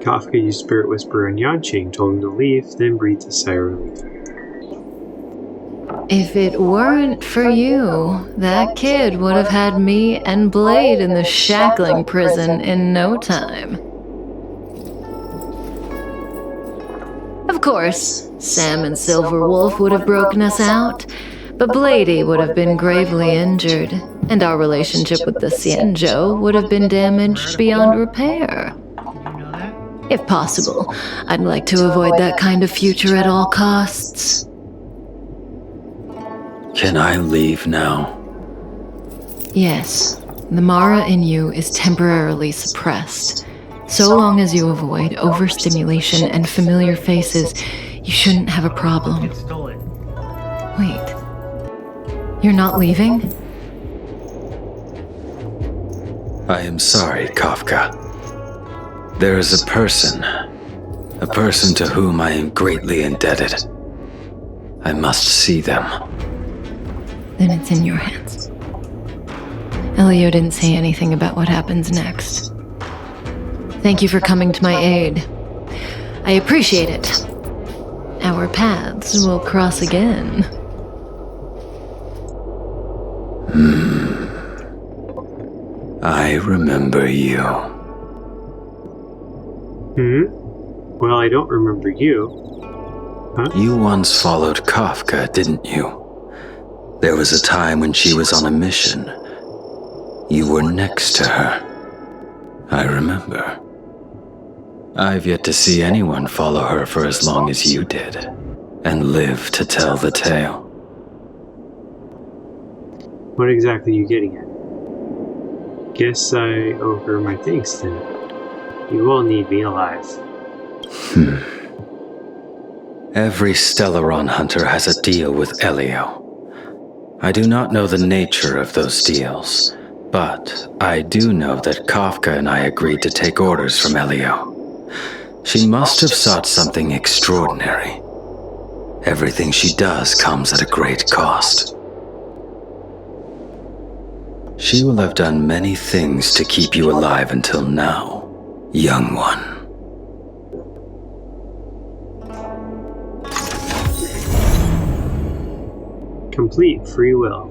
Kafka used Spirit Whisperer and Yanqing, told him to leave, then breathed a sigh of relief. If it weren't for you, that kid would have had me and Blade in the shackling prison in no time. Of course, Sam and Silver Wolf would have broken us out, but Blady would have been gravely injured, and our relationship with the Xianzhou would have been damaged beyond repair. Did you know that? If possible, I'd like to avoid that kind of future at all costs. Can I leave now? Yes, the Mara in you is temporarily suppressed. So long as you avoid overstimulation and familiar faces, you shouldn't have a problem. It stole it. Wait. You're not leaving? I am sorry, Kafka. There is a person to whom I am greatly indebted. I must see them. Then it's in your hands. Elio didn't say anything about what happens next. Thank you for coming to my aid. I appreciate it. Our paths will cross again. I remember you. Well, I don't remember you. You once followed Kafka, didn't you? There was a time when she was on a mission. You were next to her. I remember. I've yet to see anyone follow her for as long as you did, and live to tell the tale. What exactly are you getting at? Guess I owe her my thanks then. You all need me alive. Every Stellaron hunter has a deal with Elio. I do not know the nature of those deals, but I do know that Kafka and I agreed to take orders from Elio. She must have sought something extraordinary. Everything she does comes at a great cost. She will have done many things to keep you alive until now, young one. Complete free will.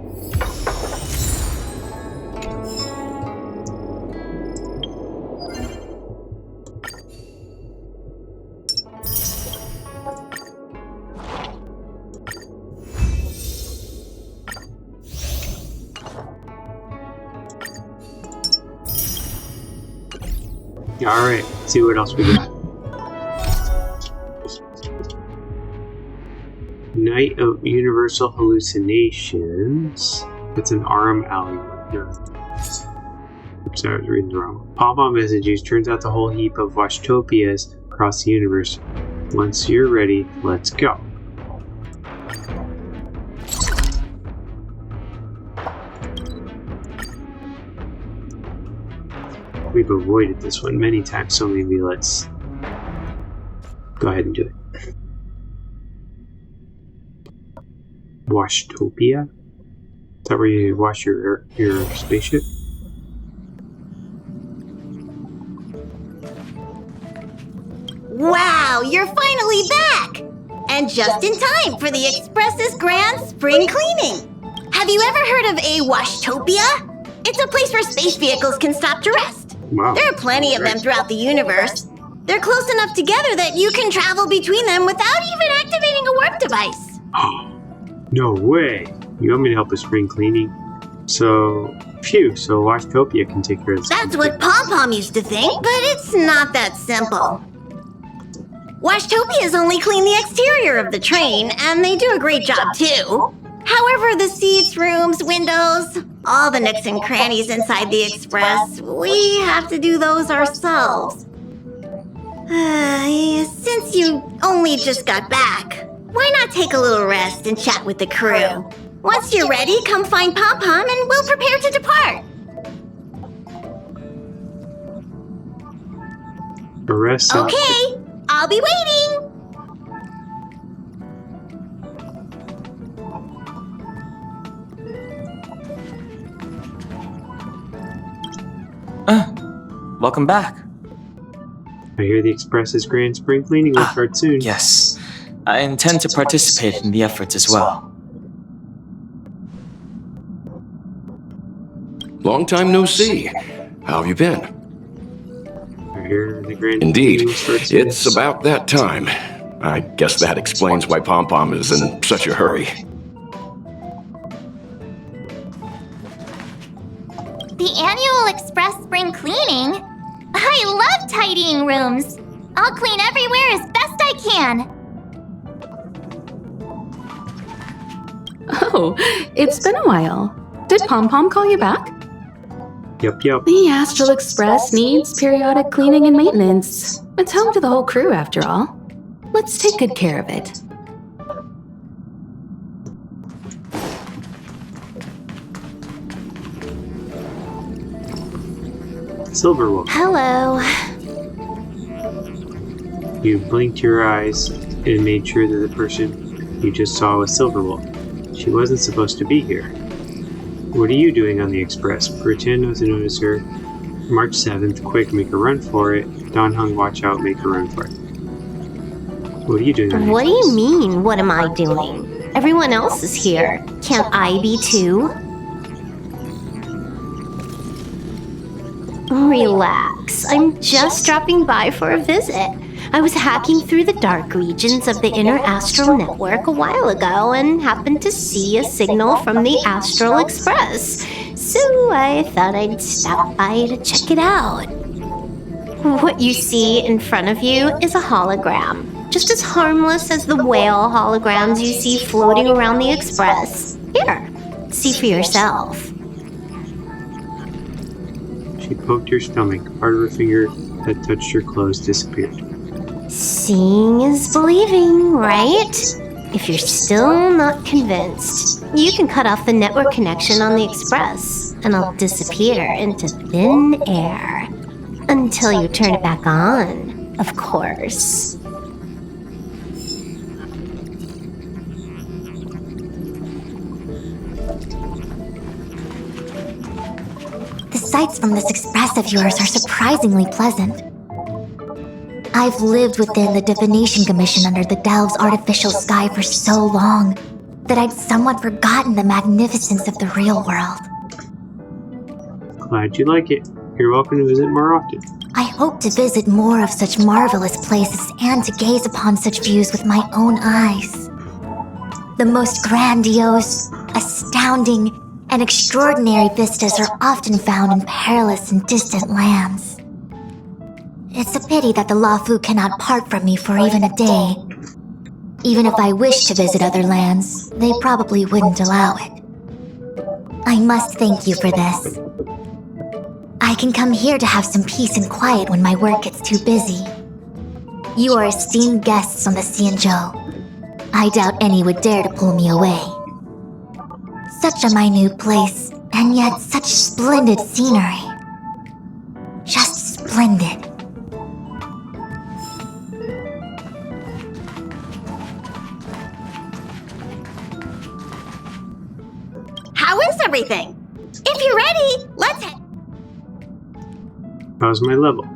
Alright, let's see what else we got. Night of Universal Hallucinations. It's an Aram Alley one. No. Oops, I was reading the wrong. Pop-on messages turns out the whole heap of Washtopias across the universe. Once you're ready, let's go. We've avoided this one many times, so maybe let's go ahead and do it. Washtopia? Is that where you wash your spaceship? Wow, you're finally back! And just in time for the Express's grand spring cleaning. Have you ever heard of a Washtopia? It's a place where space vehicles can stop to rest. Wow. There are plenty of them throughout the universe. They're close enough together that you can travel between them without even activating a warp device. No way! You want me to help with spring cleaning? So, phew, so Washtopia can take care of this. That's what Pom-Pom used to think, but it's not that simple. Washtopias only clean the exterior of the train, and they do a great job too. However, the seats, rooms, windows, all the nooks and crannies inside the Express, we have to do those ourselves. Since you only just got back, why not take a little rest and chat with the crew? Once you're ready, come find Pom-Pom and we'll prepare to depart. Rest. Okay, I'll be waiting. Welcome back. I hear the Express's grand spring cleaning will start soon. Yes. I intend to participate in the efforts as well. Long time no see. How have you been? I hear the grand Indeed, cleaning will start soon. it's about that time. I guess that explains why Pom-Pom is in such a hurry. The annual Express spring cleaning? I love tidying rooms. I'll clean everywhere as best I can. Oh, it's been a while. Did Pom-Pom call you back? Yep. The Astral Express needs periodic cleaning and maintenance. It's home to the whole crew, after all. Let's take good care of it. Silverwolf. Hello. You blinked your eyes and made sure that the person you just saw was Silverwolf. She wasn't supposed to be here. What are you doing on the Express? Pretend not to notice her. March 7th, quick, make a run for it. Don Hung, watch out, make a run for it. What are you doing on the What do Express? you mean, what am I doing? Everyone else is here. Can't I be too? Relax. I'm just dropping by for a visit. I was hacking through the dark regions of the inner astral network a while ago and happened to see a signal from the Astral Express. So I thought I'd stop by to check it out. What you see in front of you is a hologram, just as harmless as the whale holograms you see floating around the Express. Here, see for yourself. She poked her stomach. Part of her finger that touched her clothes disappeared. Seeing is believing, right? If you're still not convinced, you can cut off the network connection on the Express, and I'll disappear into thin air. Until you turn it back on, of course. The sights from this Express of yours are surprisingly pleasant. I've lived within the Divination Commission under the Delve's artificial sky for so long that I'd somewhat forgotten the magnificence of the real world. Glad you like it. You're welcome to visit more often. I hope to visit more of such marvelous places and to gaze upon such views with my own eyes. The most grandiose, astounding, and extraordinary vistas are often found in perilous and distant lands. It's a pity that the Lafu cannot part from me for even a day. Even if I wished to visit other lands, they probably wouldn't allow it. I must thank you for this. I can come here to have some peace and quiet when my work gets too busy. You are esteemed guests on the Xianzhou. I doubt any would dare to pull me away. Such a minute place, and yet such splendid scenery. Just Splendid. How is everything? If you're ready, let's head. How's my level?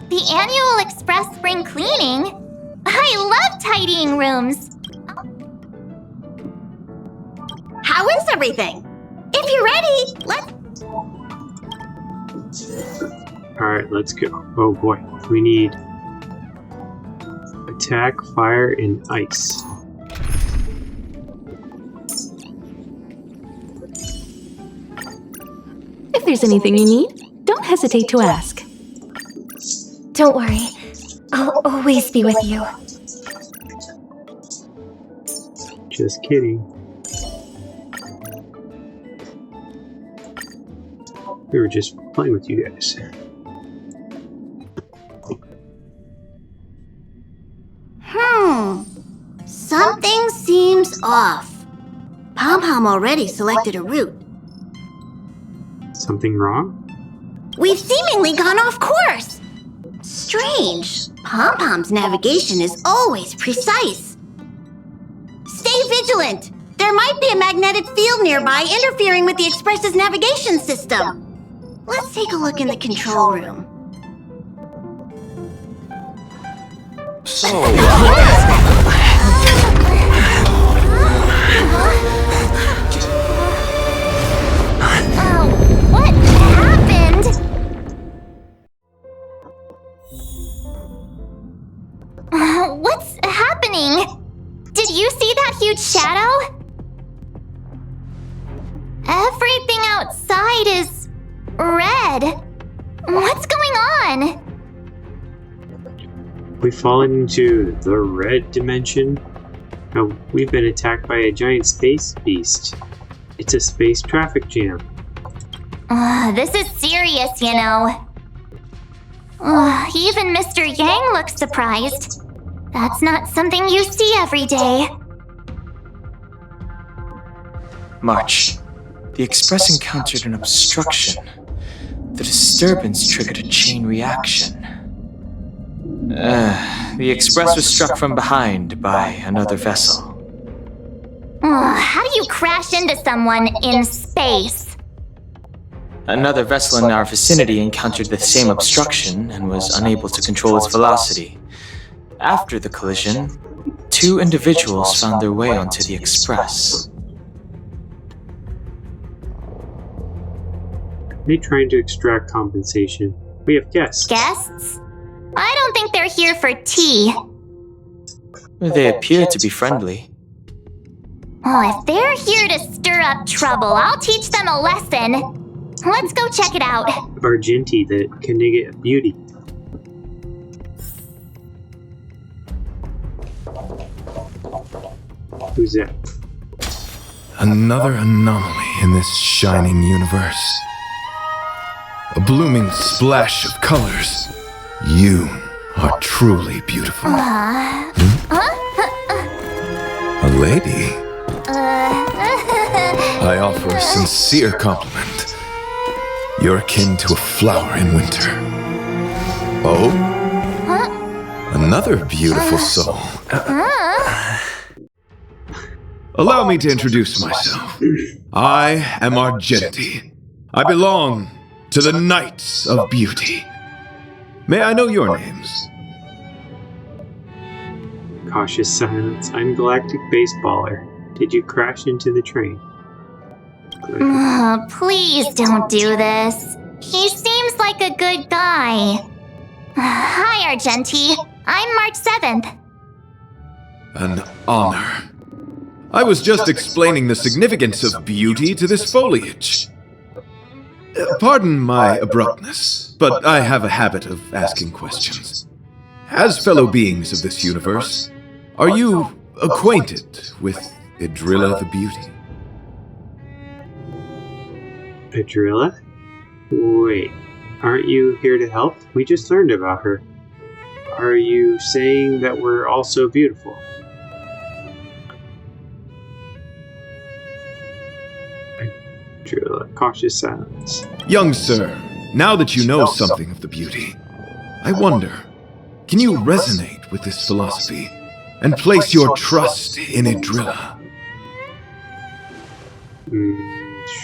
The annual Express Spring Cleaning? I love tidying rooms! How is everything? If you're ready, let's... Alright, let's go. Oh boy, we need attack, fire, and ice. If there's anything you need, don't hesitate to ask. Don't worry. I'll always be with you. Just kidding. We were just playing with you guys. Something seems off. Pom-Pom already selected a route. Something wrong? We've seemingly gone off course. Strange. Pom-Pom's navigation is always precise. Stay vigilant. There might be a magnetic field nearby interfering with the Express's navigation system. Let's take a look in the control room. What happened? What's happening? Did you see that huge shadow? Everything outside is red. What's going on? We've fallen into the red dimension. Now, we've been attacked by a giant space beast. It's a space traffic jam. This is serious, you know. Even Mr. Yang looks surprised. That's not something you see every day. March. The Express encountered an obstruction. The disturbance triggered a chain reaction. The Express was struck from behind by another vessel. How do you crash into someone in space? Another vessel in our vicinity encountered the same obstruction and was unable to control its velocity. After the collision, 2 individuals found their way onto the Express. They're trying to extract compensation. We have guests. Guests? I don't think they're here for tea. They appear to be friendly. If they're here to stir up trouble, I'll teach them a lesson. Let's go check it out. Argenti, the Knigget of Beauty. Who's that? Another anomaly in this shining universe. A blooming splash of colors. You are truly beautiful. A lady? I offer a sincere compliment. You're akin to a flower in winter. Oh? Another beautiful soul. Allow me to introduce myself. I am Argenti. I belong to the Knights of Beauty. May I know your names? Cautious silence. I'm Galactic Baseballer. Did you crash into the train? Please don't do this. He seems like a good guy. Hi, Argenti. I'm March 7th. An honor. I was just explaining the significance of beauty to this foliage. Pardon my abruptness, but I have a habit of asking questions. As fellow beings of this universe, are you acquainted with Idrilla the Beauty? Idrilla? Wait, aren't you here to help? We just learned about her. Are you saying that we're also beautiful? I drew a cautious silence. Young sir, now that you know something of the beauty, I wonder, can you resonate with this philosophy and place your trust in Idrilla?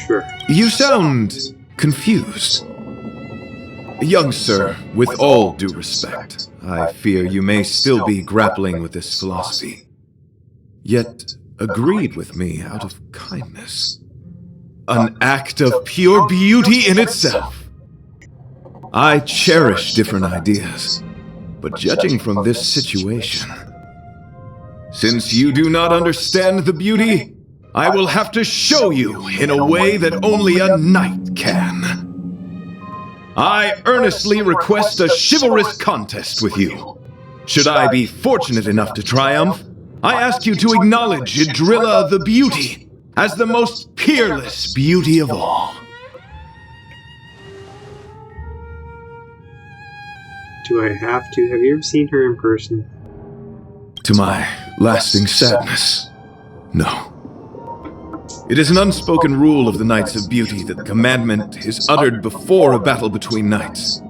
Sure. You sound confused. Young sir, with all due respect, I fear you may still be grappling with this philosophy, yet agreed with me out of kindness. An act of pure beauty in itself. I cherish different ideas, but judging from this situation, since you do not understand the beauty, I will have to show you in a way that only a knight can. I earnestly request a chivalrous contest with you. Should I be fortunate enough to triumph, I ask you to acknowledge Idrilla the Beauty as the most peerless beauty of all. Do I have to? Have you ever seen her in person? To my lasting sadness, no. It is an unspoken rule of the Knights of Beauty that the commandment is uttered before a battle between knights.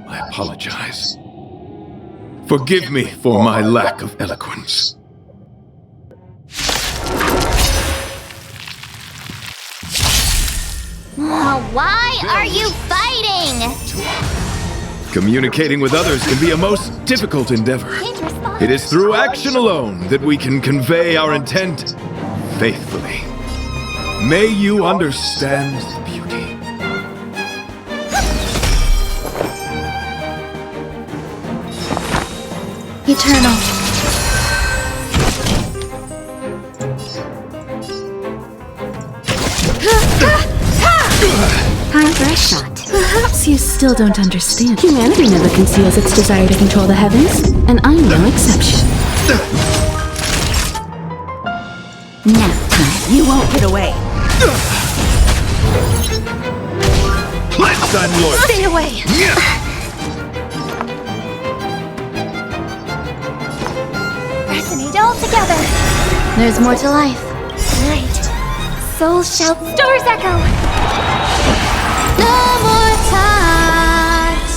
I apologize. Forgive me for my lack of eloquence. Why are you fighting? Communicating with others can be a most difficult endeavor. It is through action alone that we can convey our intent faithfully. May you understand the beauty. Eternal. Time for a shot. Perhaps you still don't understand. Humanity never conceals its desire to control the heavens, and I'm no exception. Nap time. You won't get away. Let's unload. Stay away. Resonate all together. There's more to life. Night. Soul shout, stars echo. No more touch.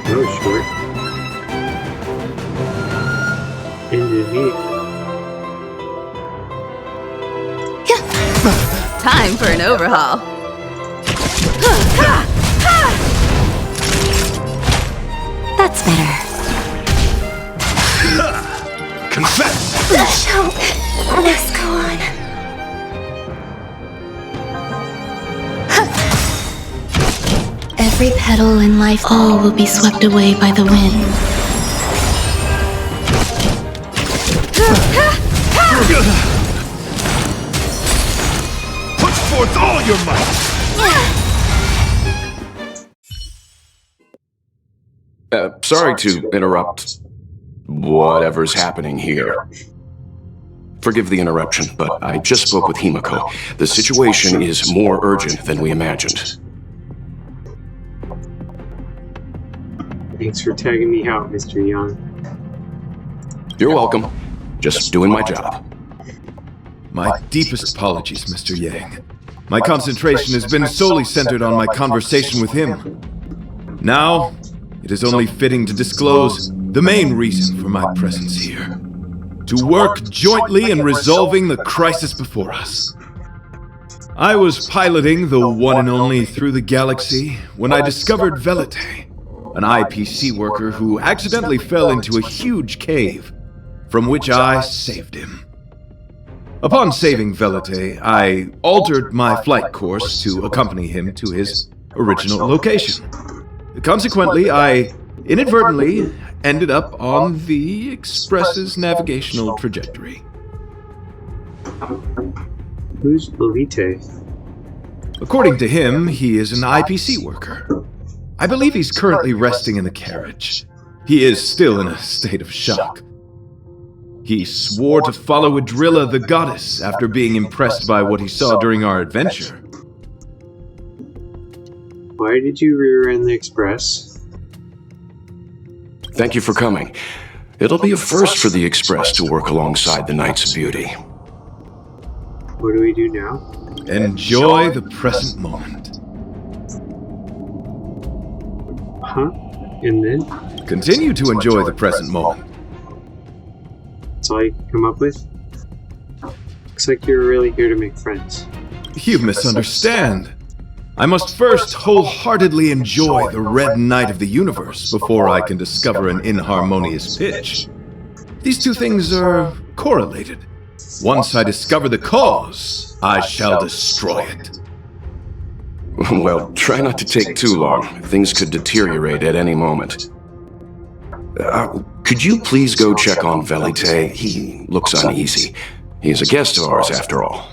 That was short. Ended immediately. Time for an overhaul. That's better. Confess! The show must go on. Every petal in life, all will be swept away by the wind. Put forth all your might! Sorry to interrupt whatever's happening here. Forgive the interruption, but I just spoke with Himiko. The situation is more urgent than we imagined. Thanks for tagging me out, Mr. Young. You're welcome. Just doing my job. My deepest apologies, Mr. Yang. My concentration has been solely centered on my conversation with him. Now, it is only fitting to disclose the main reason for my presence here. To work jointly in resolving the crisis before us. I was piloting the one and only Through the Galaxy when I discovered Velite, an IPC worker who accidentally fell into a huge cave, from which I saved him. Upon saving Velite, I altered my flight course to accompany him to his original location. Consequently, I inadvertently ended up on the Express's navigational trajectory. Who's Velite? According to him, he is an IPC worker. I believe he's currently resting in the carriage. He is still in a state of shock. He swore to follow Idrilla the goddess after being impressed by what he saw during our adventure. Why did you rear-end the Express? Thank you for coming. It'll be a first for the Express to work alongside the Knights of Beauty. What do we do now? Enjoy the present moment. Huh? And then? Continue to enjoy the present moment. That's all you can come up with? Looks like you're really here to make friends. You misunderstand. I must first wholeheartedly enjoy the red night of the universe before I can discover an inharmonious pitch. These two things are correlated. Once I discover the cause, I shall destroy it. Well, try not to take too long. Things could deteriorate at any moment. Could you please go check on Velite? He looks uneasy. He's a guest of ours, after all.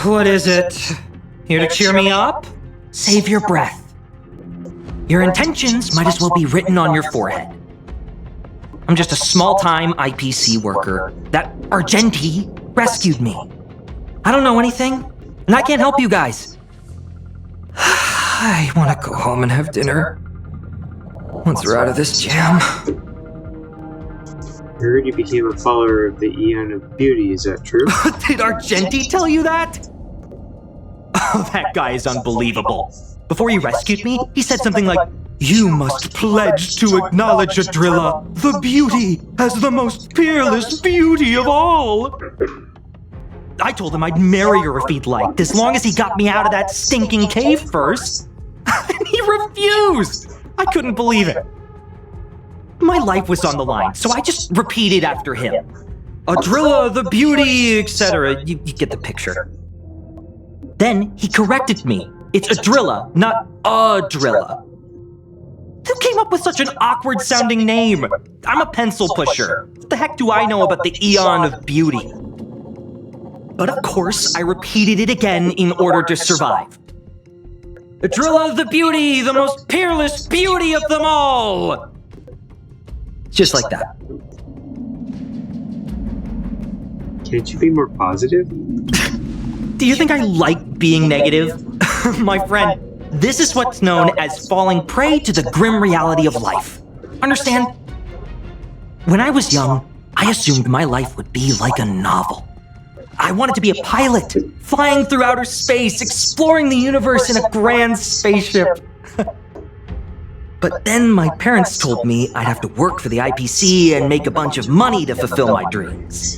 What is it? Here to cheer me up? Save your breath. Your intentions might as well be written on your forehead. I'm just a small-time IPC worker. That Argenti rescued me. I don't know anything, and I can't help you guys. I want to go home and have dinner. Once we're out of this jam. I heard you became a follower of the Eon of Beauty, is that true? Did Argenti tell you that? Oh, that guy is unbelievable. Before he rescued me, he said something like, "You must pledge to acknowledge Adrilla, the beauty, as the most peerless beauty of all." I told him I'd marry her if he'd liked, as long as he got me out of that stinking cave first. And he refused! I couldn't believe it. My life was on the line, so I just repeated after him. Adrilla, the beauty, etc. You get the picture. Then he corrected me. It's Adrilla, not Adrilla. Who came up with such an awkward-sounding name? I'm a pencil pusher. What the heck do I know about the Eon of Beauty? But of course, I repeated it again in order to survive. Adrilla the beauty, the most peerless beauty of them all! Just like that. Can't you be more positive? Do you think I like being negative? My friend, this is what's known as falling prey to the grim reality of life. Understand? When I was young, I assumed my life would be like a novel. I wanted to be a pilot, flying through outer space, exploring the universe in a grand spaceship. But then my parents told me I'd have to work for the IPC and make a bunch of money to fulfill my dreams.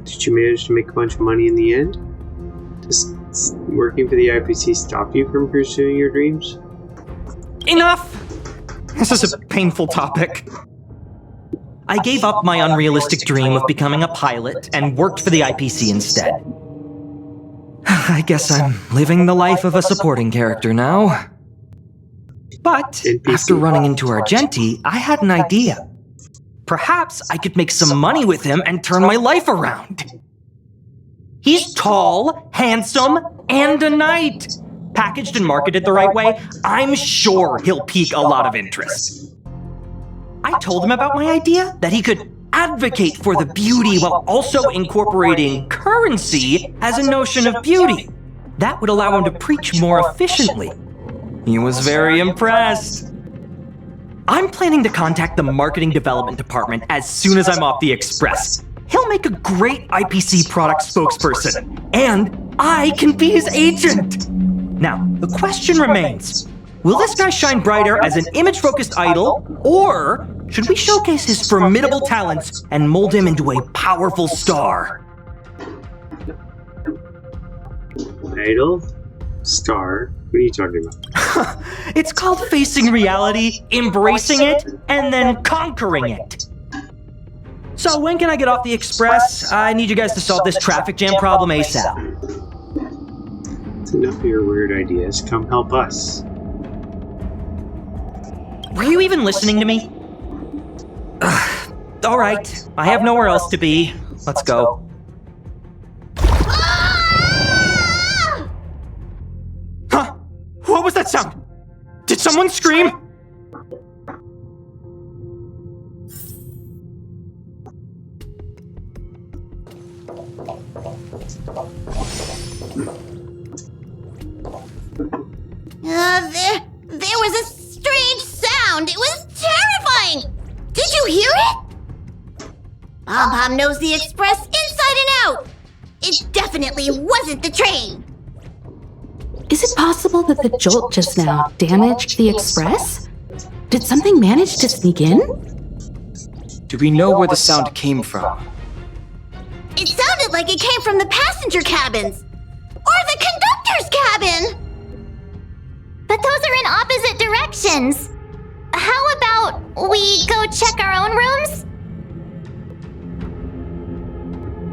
Did you manage to make a bunch of money in the end? Does working for the IPC stop you from pursuing your dreams? Enough! This is a painful topic. I gave up my unrealistic dream of becoming a pilot and worked for the IPC instead. I guess I'm living the life of a supporting character now. But after running into Argenti, I had an idea. Perhaps I could make some money with him and turn my life around. He's tall, handsome, and a knight. Packaged and marketed the right way, I'm sure he'll pique a lot of interest. I told him about my idea, that he could advocate for the beauty while also incorporating currency as a notion of beauty. That would allow him to preach more efficiently. He was very impressed. I'm planning to contact the marketing development department as soon as I'm off the Express. He'll make a great IPC product spokesperson, and I can be his agent. Now, the question remains, will this guy shine brighter as an image-focused idol, or should we showcase his formidable talents and mold him into a powerful star? Idol? Star? What are you talking about? It's called facing reality, embracing it, and then conquering it. So when can I get off the Express? I need you guys to solve this traffic jam problem ASAP. That's enough of your weird ideas. Come help us. Were you even listening to me? All right, I have nowhere else to be. Let's go. Huh? What was that sound? Did someone scream? There was a strange sound. It was terrifying. Did you hear it? Bob knows the express inside and out. It definitely wasn't the train. Is it possible that the jolt just now damaged the express? Did something manage to sneak in? Do we know where the sound came from? It sounded like it came from the passenger cabins. Or the conductor's cabin. But those are in opposite directions. How about we go check our own rooms?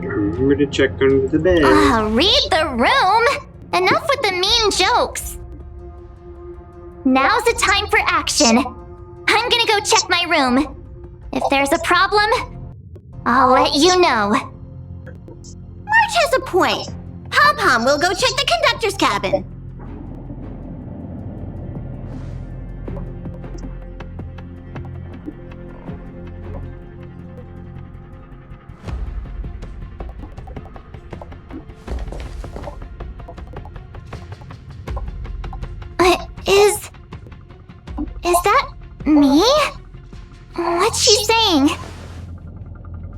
Remember to check under the bed. Read the room! Enough with the mean jokes. Now's the time for action. I'm gonna go check my room. If there's a problem, I'll let you know. Marge has a point. Pom-Pom will go check the conductor's cabin. Is that me? What's she saying?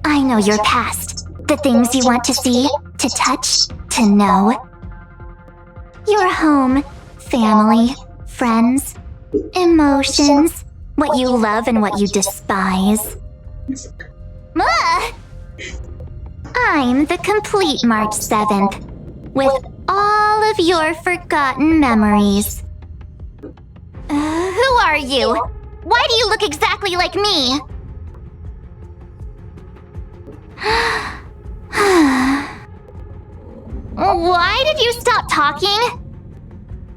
I know your past. The things you want to see, to touch, to know. Your home, family, friends, emotions, what you love and what you despise. I'm the complete March 7th, with all of your forgotten memories. Who are you? Why do you look exactly like me? Why did you stop talking?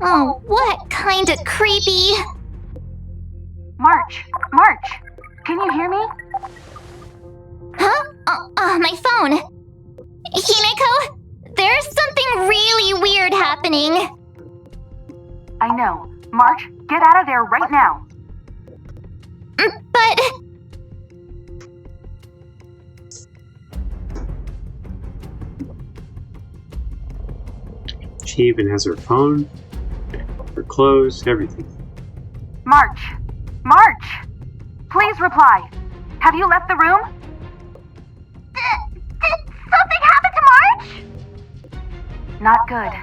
Oh, what kind of creepy... March, can you hear me? Huh? My phone. Himeko, there's something really weird happening. I know. March, get out of there right now. But... She even has her phone, her clothes, everything. March! Please reply. Have you left the room? Did something happen to March? Not good.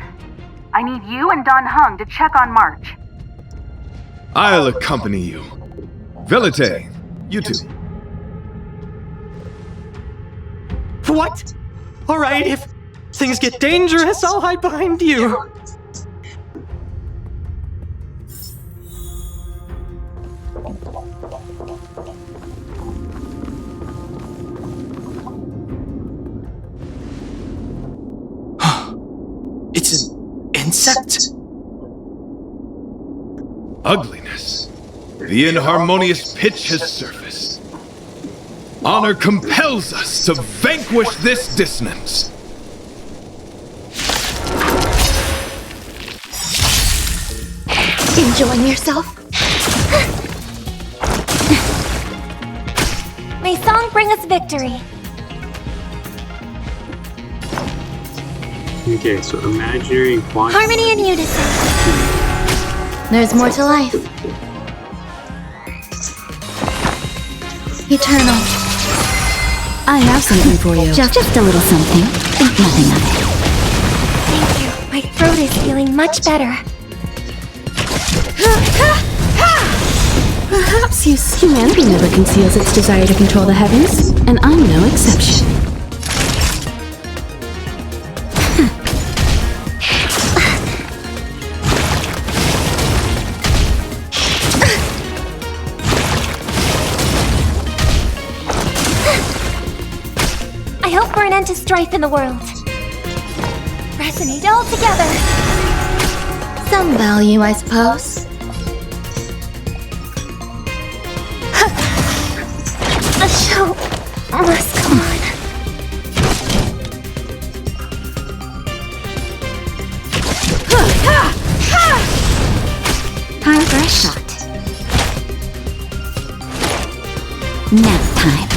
I need you and Don Hung to check on March. I'll accompany you. Velite, you two. What? Alright, if things get dangerous, I'll hide behind you. It's an insect? Ugliness. The inharmonious pitch has surfaced. Honor compels us to vanquish this dissonance. Enjoying yourself? May song bring us victory. Okay, so imaginary and quantum. Harmony and unison. There's more to life. Eternal. I have something for you. Just a little something. Think nothing of it. Thank you. My throat is feeling much better. Perhaps humanity never conceals its desire to control the heavens, and I'm no exception. I hope for an end to strife in the world. Resonate all together. Some value, I suppose. The show must go on. Time for a shot. Nap time.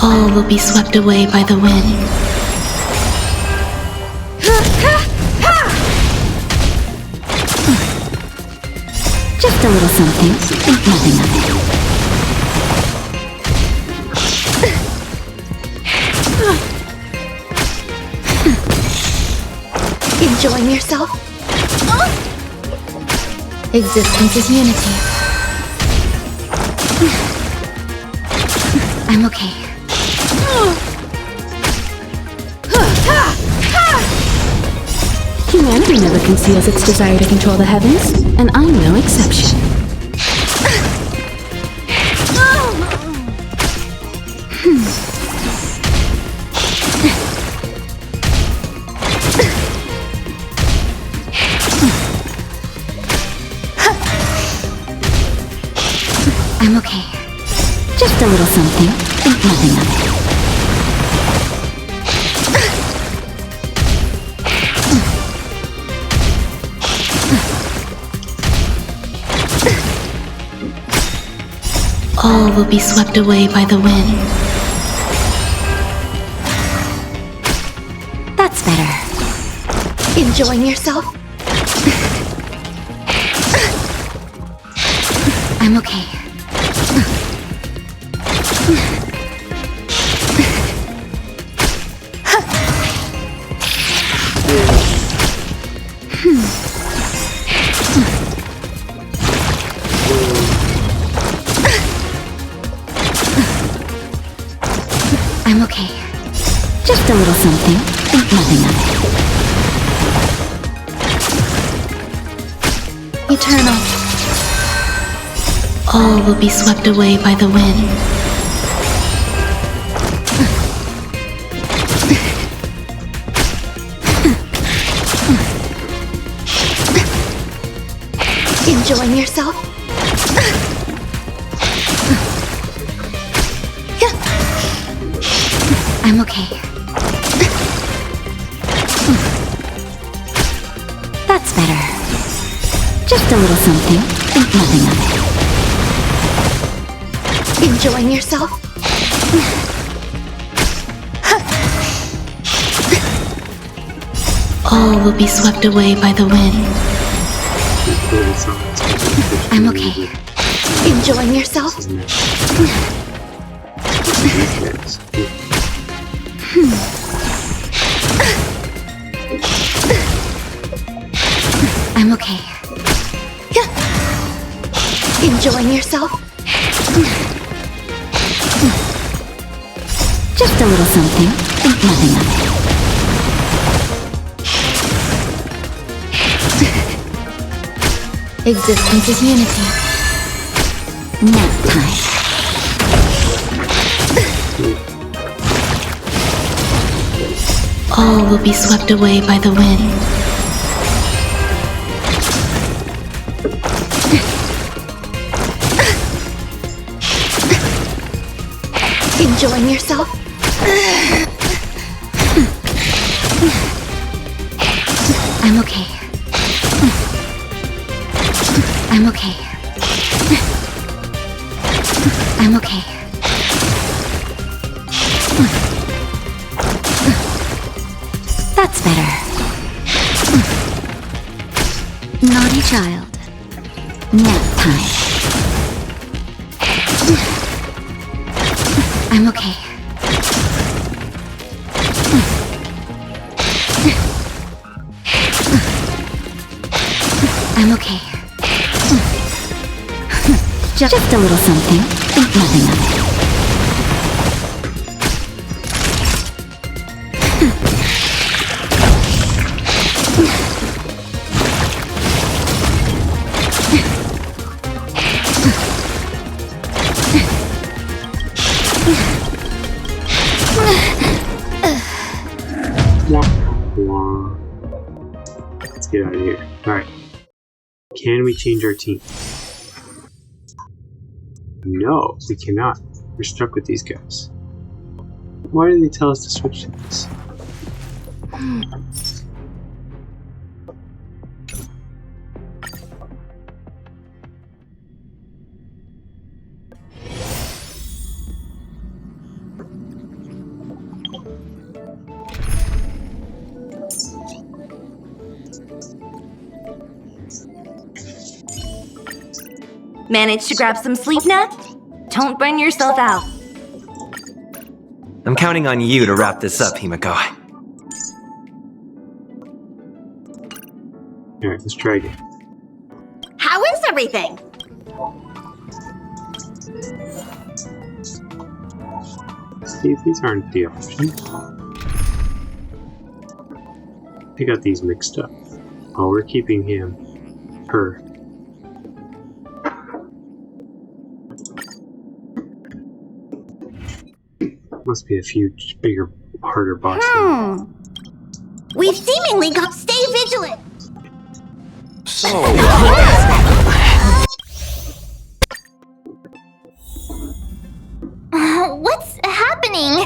All will be swept away by the wind. Just a little something. Think nothing of it. Enjoying yourself? Existence is unity. I'm okay. Humanity never conceals its desire to control the heavens, and I'm no exception. I'm okay. Just a little something. Think nothing of it. All will be swept away by the wind. That's better. Enjoying yourself? I'm okay. I'm okay. Just a little something. Think nothing of it. Eternal. All will be swept away by the wind. Enjoying yourself? I'm okay. That's better. Just a little something. Think nothing of it. Enjoying yourself? All will be swept away by the wind. I'm okay. Enjoying yourself? I'm okay. Enjoying yourself? Just a little something. Think nothing of it. Existence is unity. Nap time. All will be swept away by the wind. Enjoying yourself? I'm okay. I'm okay. I'm okay. That's better. Naughty child. Nap time. I'm okay. I'm okay. Just a little something. Think nothing of it. Let's get out of here. Alright. Can we change our team? No, we cannot. We're stuck with these guys. Why did they tell us to switch things? Manage to grab some sleep now? Don't burn yourself out. I'm counting on you to wrap this up, Himiko. Alright, let's try again. How is everything? See, these aren't the options. I got these mixed up. Oh, we're keeping him. Her. Must be a few bigger, harder bosses. We've seemingly got. Stay vigilant. So. What's happening?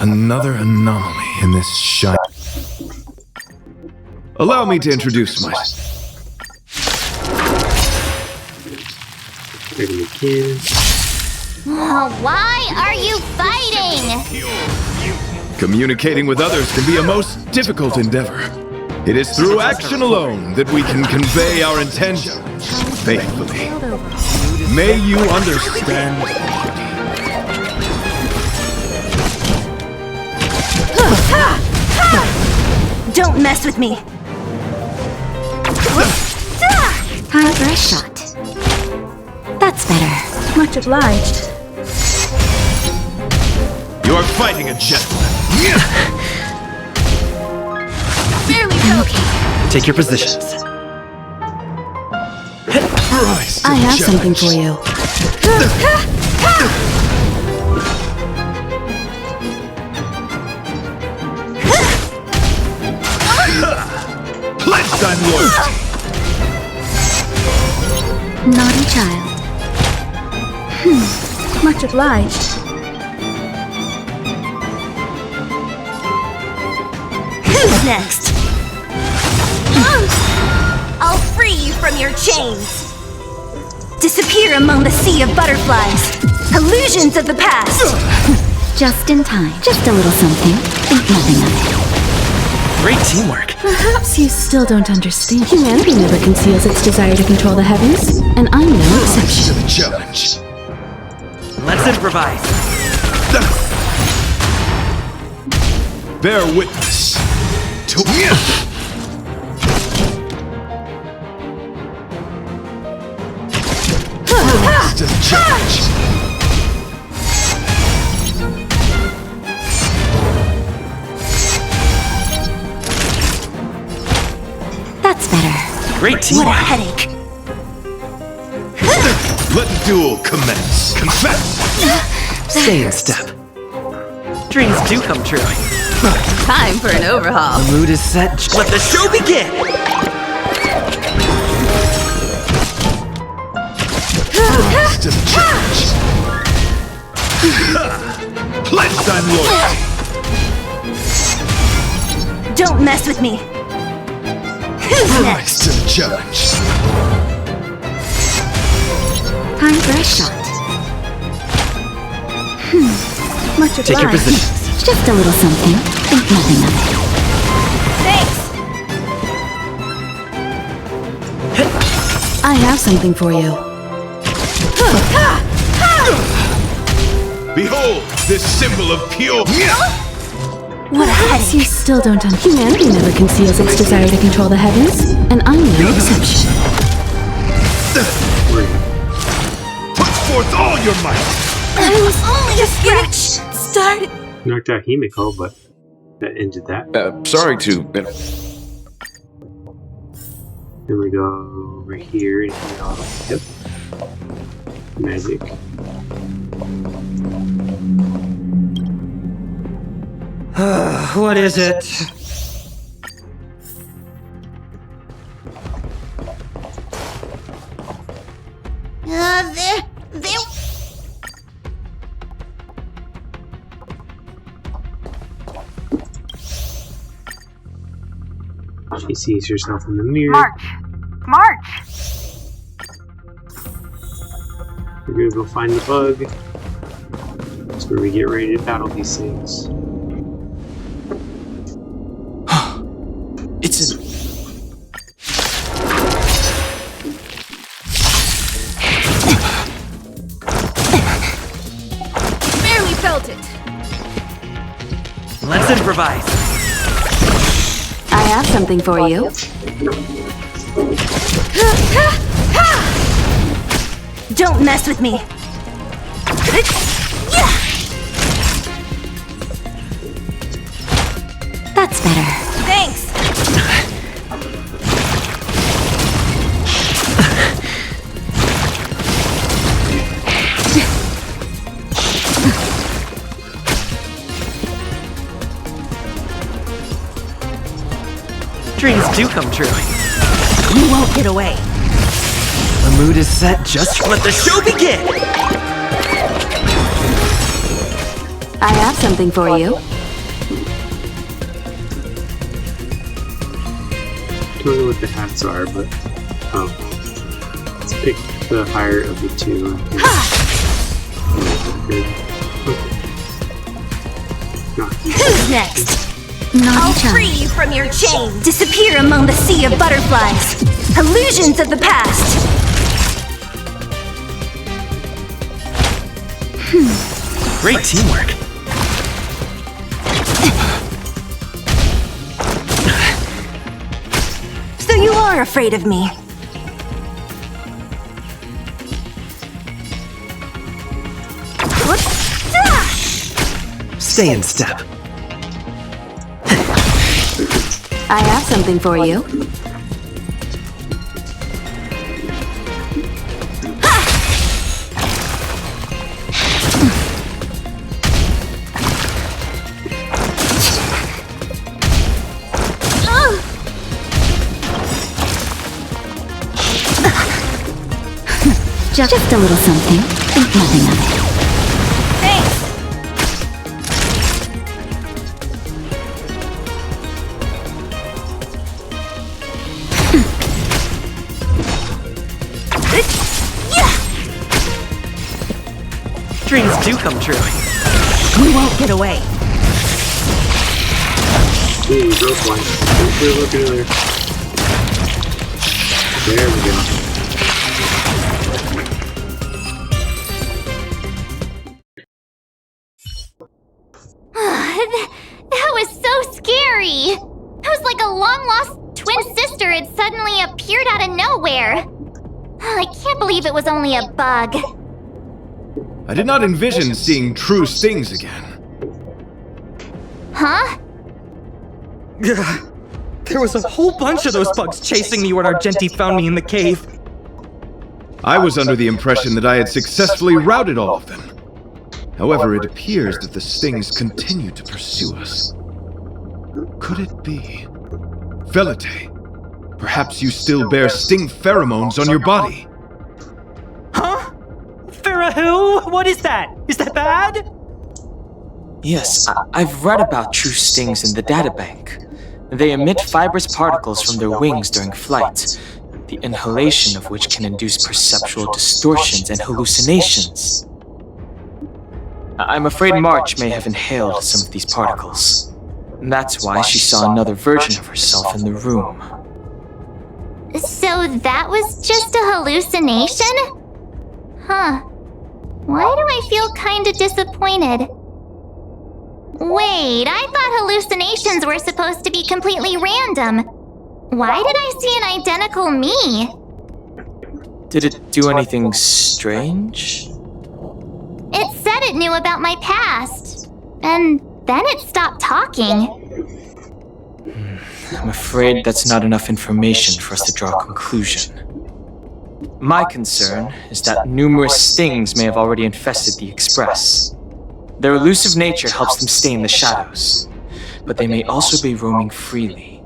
Another anomaly in this shine. Allow me to introduce myself. Why are you fighting? Communicating with others can be a most difficult endeavor. It is through action alone that we can convey our intention faithfully. May you understand. Don't mess with me. High breast shot. That's better. Much obliged. You are fighting a gentleman. Barely Okay. Take your positions. I have something for you. Pledged on loyalty. Naughty child. Much obliged. Who's next? I'll free you from your chains. Disappear among the sea of butterflies. Illusions of the past. Just in time. Just a little something. Think nothing of it. Great teamwork. Perhaps you still don't understand. Humanity never conceals its desire to control the heavens, and I'm no exception. To the challenge. Let's improvise. Bear witness to to the challenge. That's better. Great What a teamwork. headache. Let the duel commence. Confess. Stay in step. Dreams do come true. Time for an overhaul. The mood is set. Let the show begin. To the challenge. Pledged on loyalty. Don't mess with me. Who's next? To the challenge. High breast shot. Much obliged. Take your positions. Just a little something. Think nothing of it. Thanks. I have something for you. Behold, this symbol of pure. Perhaps you still don't understand. Humanity never conceals its desire to control the heavens, and I'm no exception. Put forth all your might. It was only a scratch. Started. Knocked out Himiko, but that ended that. Sorry to. Then we go over here and yep. Magic. What is it? There. She sees herself in the mirror. March! We're gonna go find the bug. That's where we get ready to battle these things. felt it. Let's improvise. I have something for you. Don't mess with me. That's better. Thanks. Dreams do come true. You won't get away. The mood is set just to let the show begin. I have something for you. Don't know what the hats are, but let's pick the higher of the two. Who's next? I'll free you from your chains. Disappear among the sea of butterflies. Illusions of the past. Great teamwork. So you are afraid of me. Stay in step. I have something for you. Just a little something. Think nothing of it. Dreams do come true. You won't get away. Ooh, we broke one. Look at there. There we go. That was so scary! It was like a long-lost twin sister had suddenly appeared out of nowhere. I can't believe it was only a bug. I did not envision seeing true stings again. Huh? There was a whole bunch of those bugs chasing me when Argenti found me in the cave. I was under the impression that I had successfully routed all of them. However, it appears that the stings continue to pursue us. Could it be? Velite, perhaps you still bear sting pheromones on your body. Huh? Farah, what is that? Is that bad? Yes, I've read about true stings in the databank. They emit fibrous particles from their wings during flight, the inhalation of which can induce perceptual distortions and hallucinations. I'm afraid March may have inhaled some of these particles. That's why she saw another version of herself in the room. So that was just a hallucination? Huh. Why do I feel kinda disappointed? Wait, I thought hallucinations were supposed to be completely random. Why did I see an identical me? Did it do anything strange? It said it knew about my past. And then it stopped talking. I'm afraid that's not enough information for us to draw a conclusion. My concern is that numerous stings may have already infested the Express. Their elusive nature helps them stay in the shadows, but they may also be roaming freely.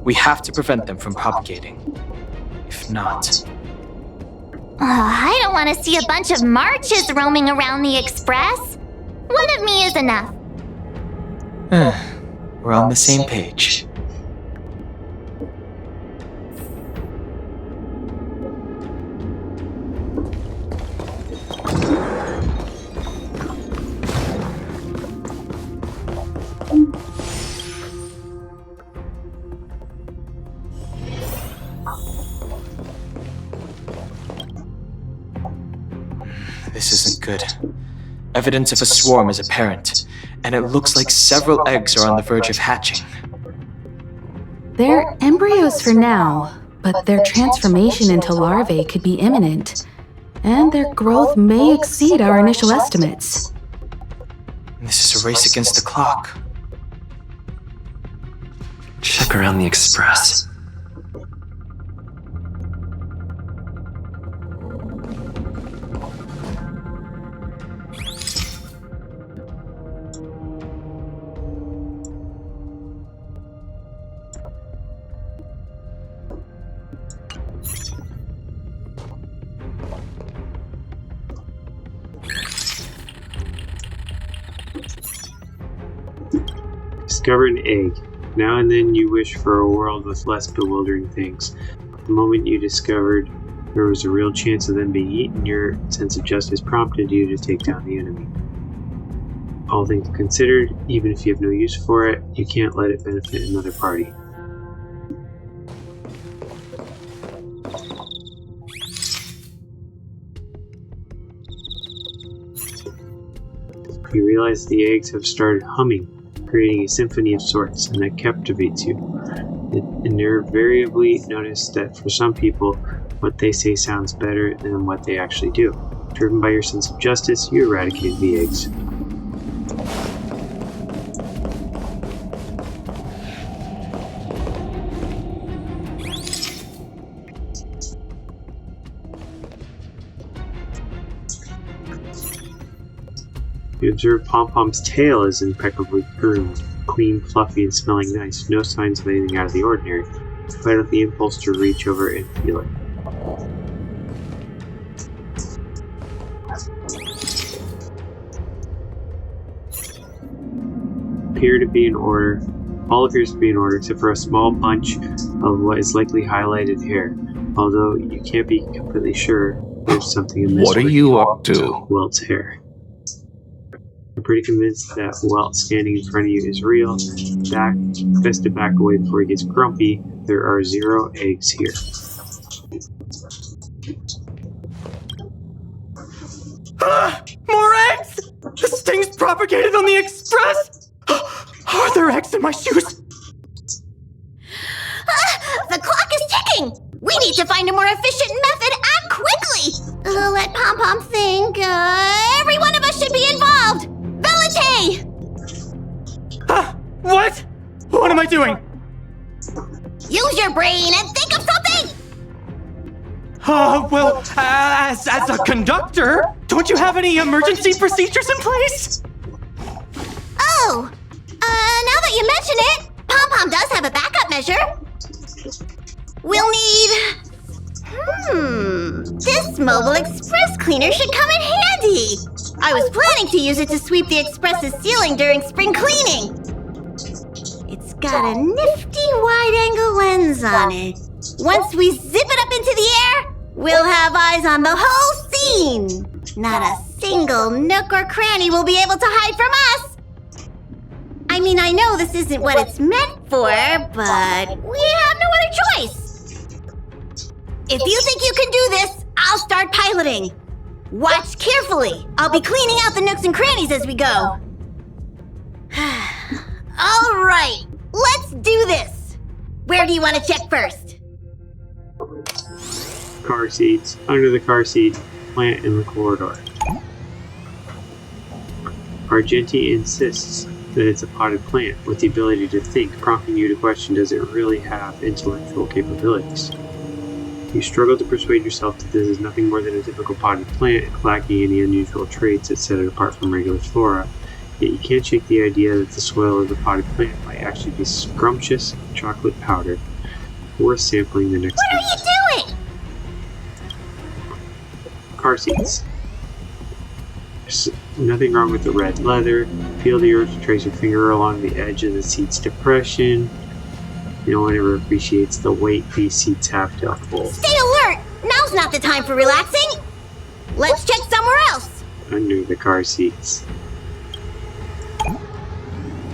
We have to prevent them from propagating. If not... I don't want to see a bunch of marches roaming around the Express. One of me is enough. We're on the same page. This isn't good. Evidence of a swarm is apparent, and it looks like several eggs are on the verge of hatching. They're embryos for now, but their transformation into larvae could be imminent, and their growth may exceed our initial estimates. This is a race against the clock. Check around the Express. Discover an egg. Now and then you wish for a world with less bewildering things. The moment you discovered there was a real chance of them being eaten, your sense of justice prompted you to take down the enemy. All things considered, even if you have no use for it, you can't let it benefit another party. You realize the eggs have started humming, creating a symphony of sorts, and that captivates you. It invariably notice that for some people, what they say sounds better than what they actually do. Driven by your sense of justice, you eradicate the eggs. You observe Pom-Pom's tail is impeccably groomed, clean, fluffy, and smelling nice. No signs of anything out of the ordinary. You fight out the impulse to reach over and feel it. All appears to be in order, except for a small bunch of what is likely highlighted hair. Although you can't be completely sure, there's something in this. What are you up to? Welt's hair. I'm pretty convinced that Welt standing in front of you is real. Best to back away before he gets grumpy. There are 0 eggs here. More eggs! This thing's propagated on the Express! Are there eggs in my shoes? The clock is ticking! We need to find a more efficient method and quickly! Let Pom-Pom think. Every one of us should be involved! Velite! What? What am I doing? Use your brain and think of something! Well, as a conductor, don't you have any emergency procedures in place? Oh! Now that you mention it, Pom-Pom does have a backup measure. We'll need... This mobile express cleaner should come in handy. I was planning to use it to sweep the express's ceiling during spring cleaning. It's got a nifty wide-angle lens on it. Once we zip it up into the air, we'll have eyes on the whole scene. Not a single nook or cranny will be able to hide from us. I mean, I know this isn't what it's meant for, but we have no other choice. If you think you can do this, I'll start piloting. Watch carefully. I'll be cleaning out the nooks and crannies as we go. All right, let's do this. Where do you want to check first? Car seats. Under the car seat, plant in the corridor. Argenti insists that it's a potted plant with the ability to think, prompting you to question, does it really have intellectual capabilities? You struggle to persuade yourself that this is nothing more than a typical potted plant, lacking any unusual traits that set it apart from regular flora, yet you can't shake the idea that the soil of the potted plant might actually be scrumptious chocolate powder, worth sampling the next time. What are you doing? Car seats. There's nothing wrong with the red leather. Feel the urge to trace your finger along the edge of the seat's depression. No one ever appreciates the weight these seats have to uphold. Stay alert! Now's not the time for relaxing! Let's check somewhere else! Under the car seats.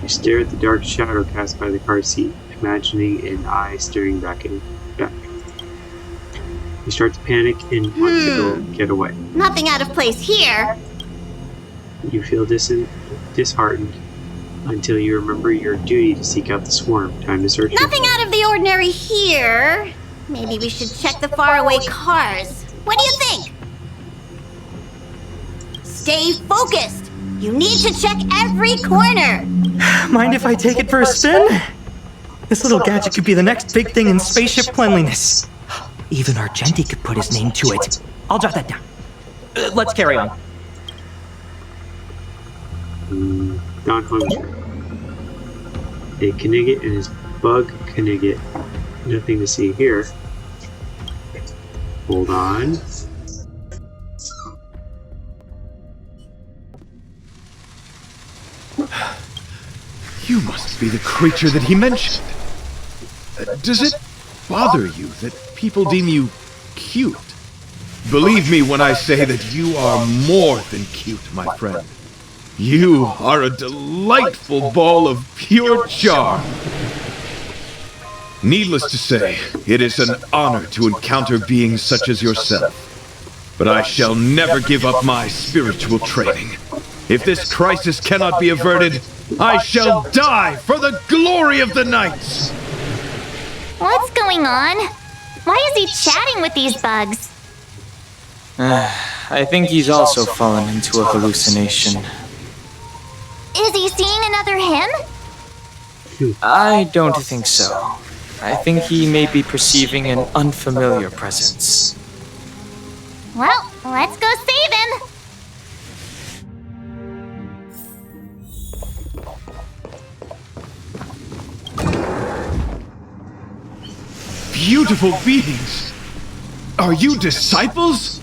You stare at the dark shadow cast by the car seat, imagining an eye staring back at you. You start to panic and want to get away. Nothing out of place here. You feel disheartened until you remember your duty to seek out the swarm. Time to search. Nothing out of the ordinary here. Maybe we should check the faraway cars. What do you think? Stay focused. You need to check every corner. Mind if I take it for a spin? This little gadget could be the next big thing in spaceship cleanliness. Even Argenti could put his name to it. I'll jot that down. Let's carry on. Don Hung's a Knigget and his bug Knigget. Nothing to see here. Hold on. You must be the creature that he mentioned. Does it bother you that people deem you cute? Believe me when I say that you are more than cute, my friend. You are a delightful ball of pure charm. Needless to say, it is an honor to encounter beings such as yourself. But I shall never give up my spiritual training. If this crisis cannot be averted, I shall die for the glory of the Knights! What's going on? Why is he chatting with these bugs? I think he's also fallen into a hallucination. Is he seeing another him? I don't think so. I think he may be perceiving an unfamiliar presence. Well, let's go save him! Beautiful beings! Are you disciples?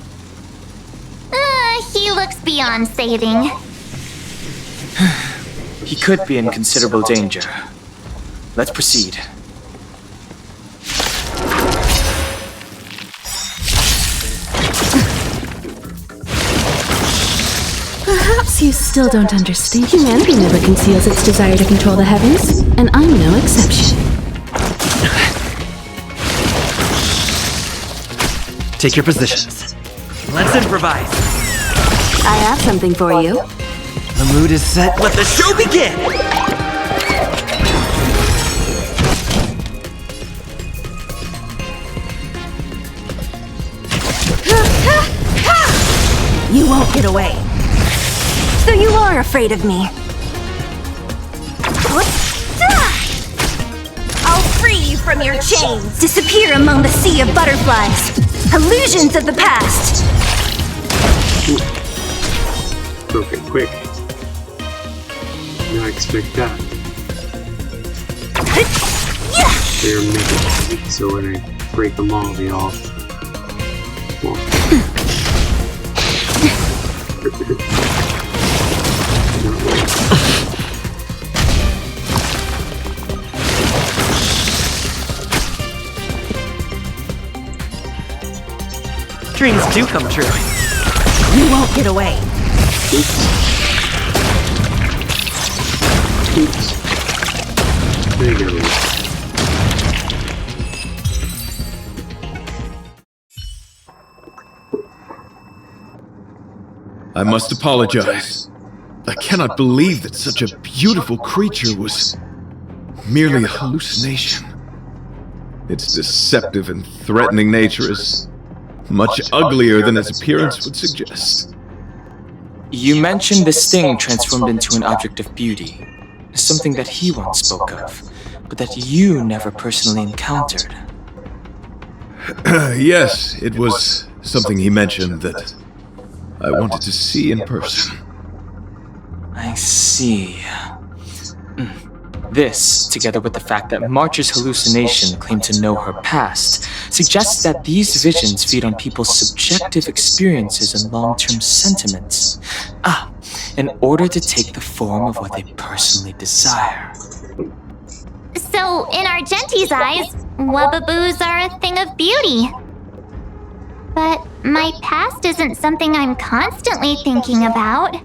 He looks beyond saving. He could be in considerable danger. Let's proceed. Perhaps you still don't understand. Humanity never conceals its desire to control the heavens, and I'm no exception. Take your positions. Let's improvise. I have something for you. The mood is set. Let the show begin! You won't get away. So you are afraid of me. I'll free you from your chains. Disappear among the sea of butterflies. Illusions of the past. Broke it quick. Did not expect that. They're making it so when I break them all, they all. Well. Dreams do come true. You won't get away. There you go. I must apologize. I cannot believe that such a beautiful creature was merely a hallucination. Its deceptive and threatening nature is much uglier than its appearance would suggest. You mentioned this thing transformed into an object of beauty, something that he once spoke of, but that you never personally encountered. Yes, it was something he mentioned that I wanted to see in person. I see. This, together with the fact that March's hallucination claimed to know her past, suggests that these visions feed on people's subjective experiences and long-term sentiments. In order to take the form of what they personally desire. So, in Argenti's eyes, wubbaboos are a thing of beauty. But my past isn't something I'm constantly thinking about.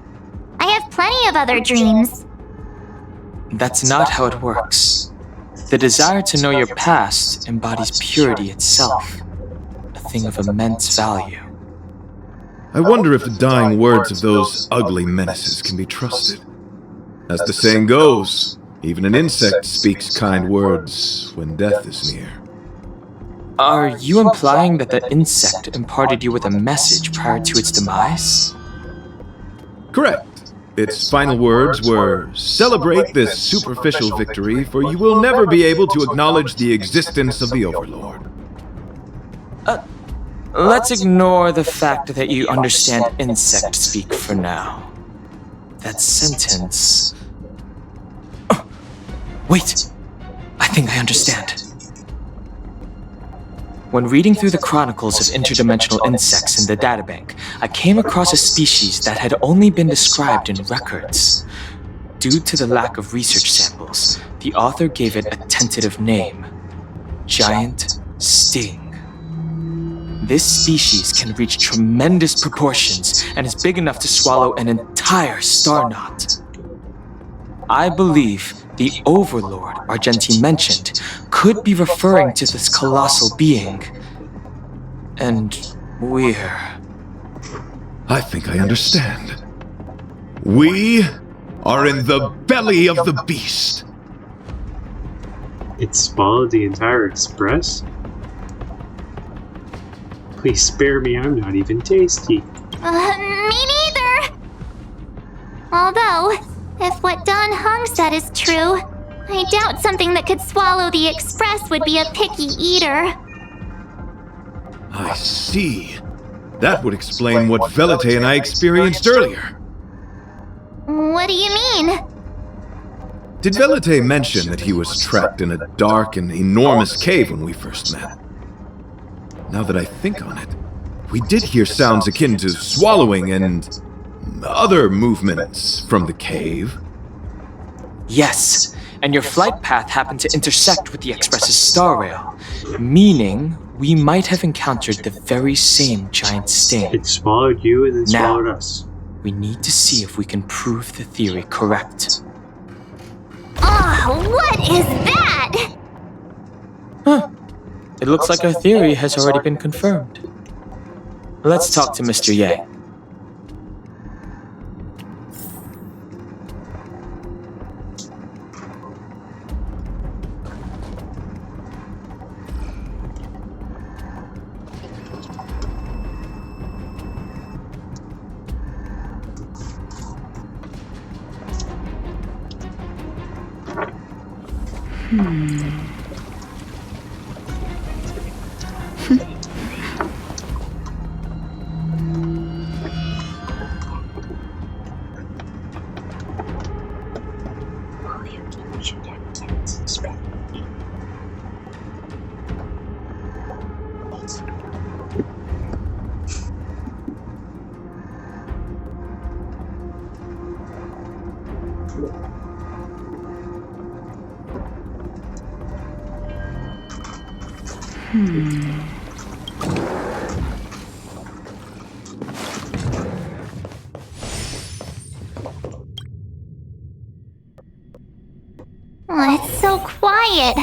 I have plenty of other dreams. That's not how it works. The desire to know your past embodies purity itself, a thing of immense value. I wonder if the dying words of those ugly menaces can be trusted. As the saying goes, even an insect speaks kind words when death is near. Are you implying that the insect imparted you with a message prior to its demise? Correct. Its final words were, "Celebrate this superficial victory, for you will never be able to acknowledge the existence of the Overlord." Let's ignore the fact that you understand insect speak for now. That sentence... Oh, wait! I think I understand. When reading through the chronicles of interdimensional insects in the databank, I came across a species that had only been described in records. Due to the lack of research samples, the author gave it a tentative name: Giant Sting. This species can reach tremendous proportions and is big enough to swallow an entire star knot. I believe the Overlord Argentine mentioned could be referring to this colossal being. And we're... I think I understand. We are in the belly of the beast. It swallowed the entire express? Please spare me, I'm not even tasty. Me neither! Although, if what Don Hung said is true, I doubt something that could swallow the Express would be a picky eater. I see. That would explain what Velite and I experienced earlier. What do you mean? Did Velite mention that he was trapped in a dark and enormous cave when we first met? Now that I think on it, we did hear sounds akin to swallowing and other movements from the cave. Yes, and your flight path happened to intersect with the Express's star rail, meaning we might have encountered the very same giant sting. It swallowed you and then swallowed us. We need to see if we can prove the theory correct. Oh, what is that? Huh. It looks like our theory has already been confirmed. Let's talk to Mr. Ye. Oh, it's so quiet.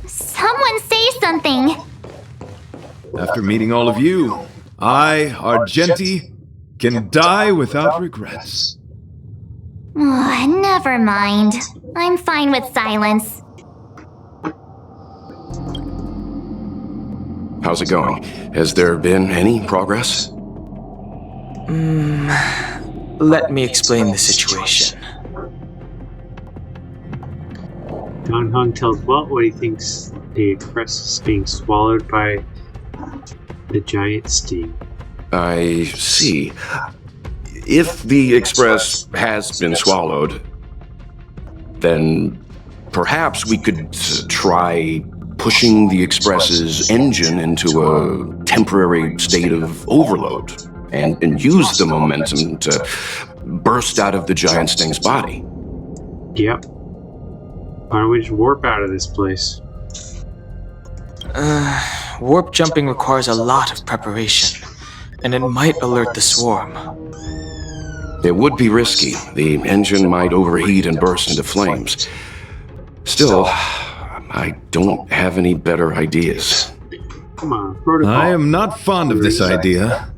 Someone say something. After meeting all of you, I, Argenti, can die without regrets. Oh, never mind. I'm fine with silence. How's it going? Has there been any progress? Let me explain the situation. Don Hung tells Walt what he thinks the Express is being swallowed by the giant sting. I see. If the Express has been swallowed, then perhaps we could try pushing the Express's engine into a temporary state of overload and use the momentum to burst out of the giant sting's body. Yep. Why don't we just warp out of this place? Warp jumping requires a lot of preparation, and it might alert the swarm. It would be risky. The engine might overheat and burst into flames. Still, I don't have any better ideas. Come on, protocol. I am not fond of this idea.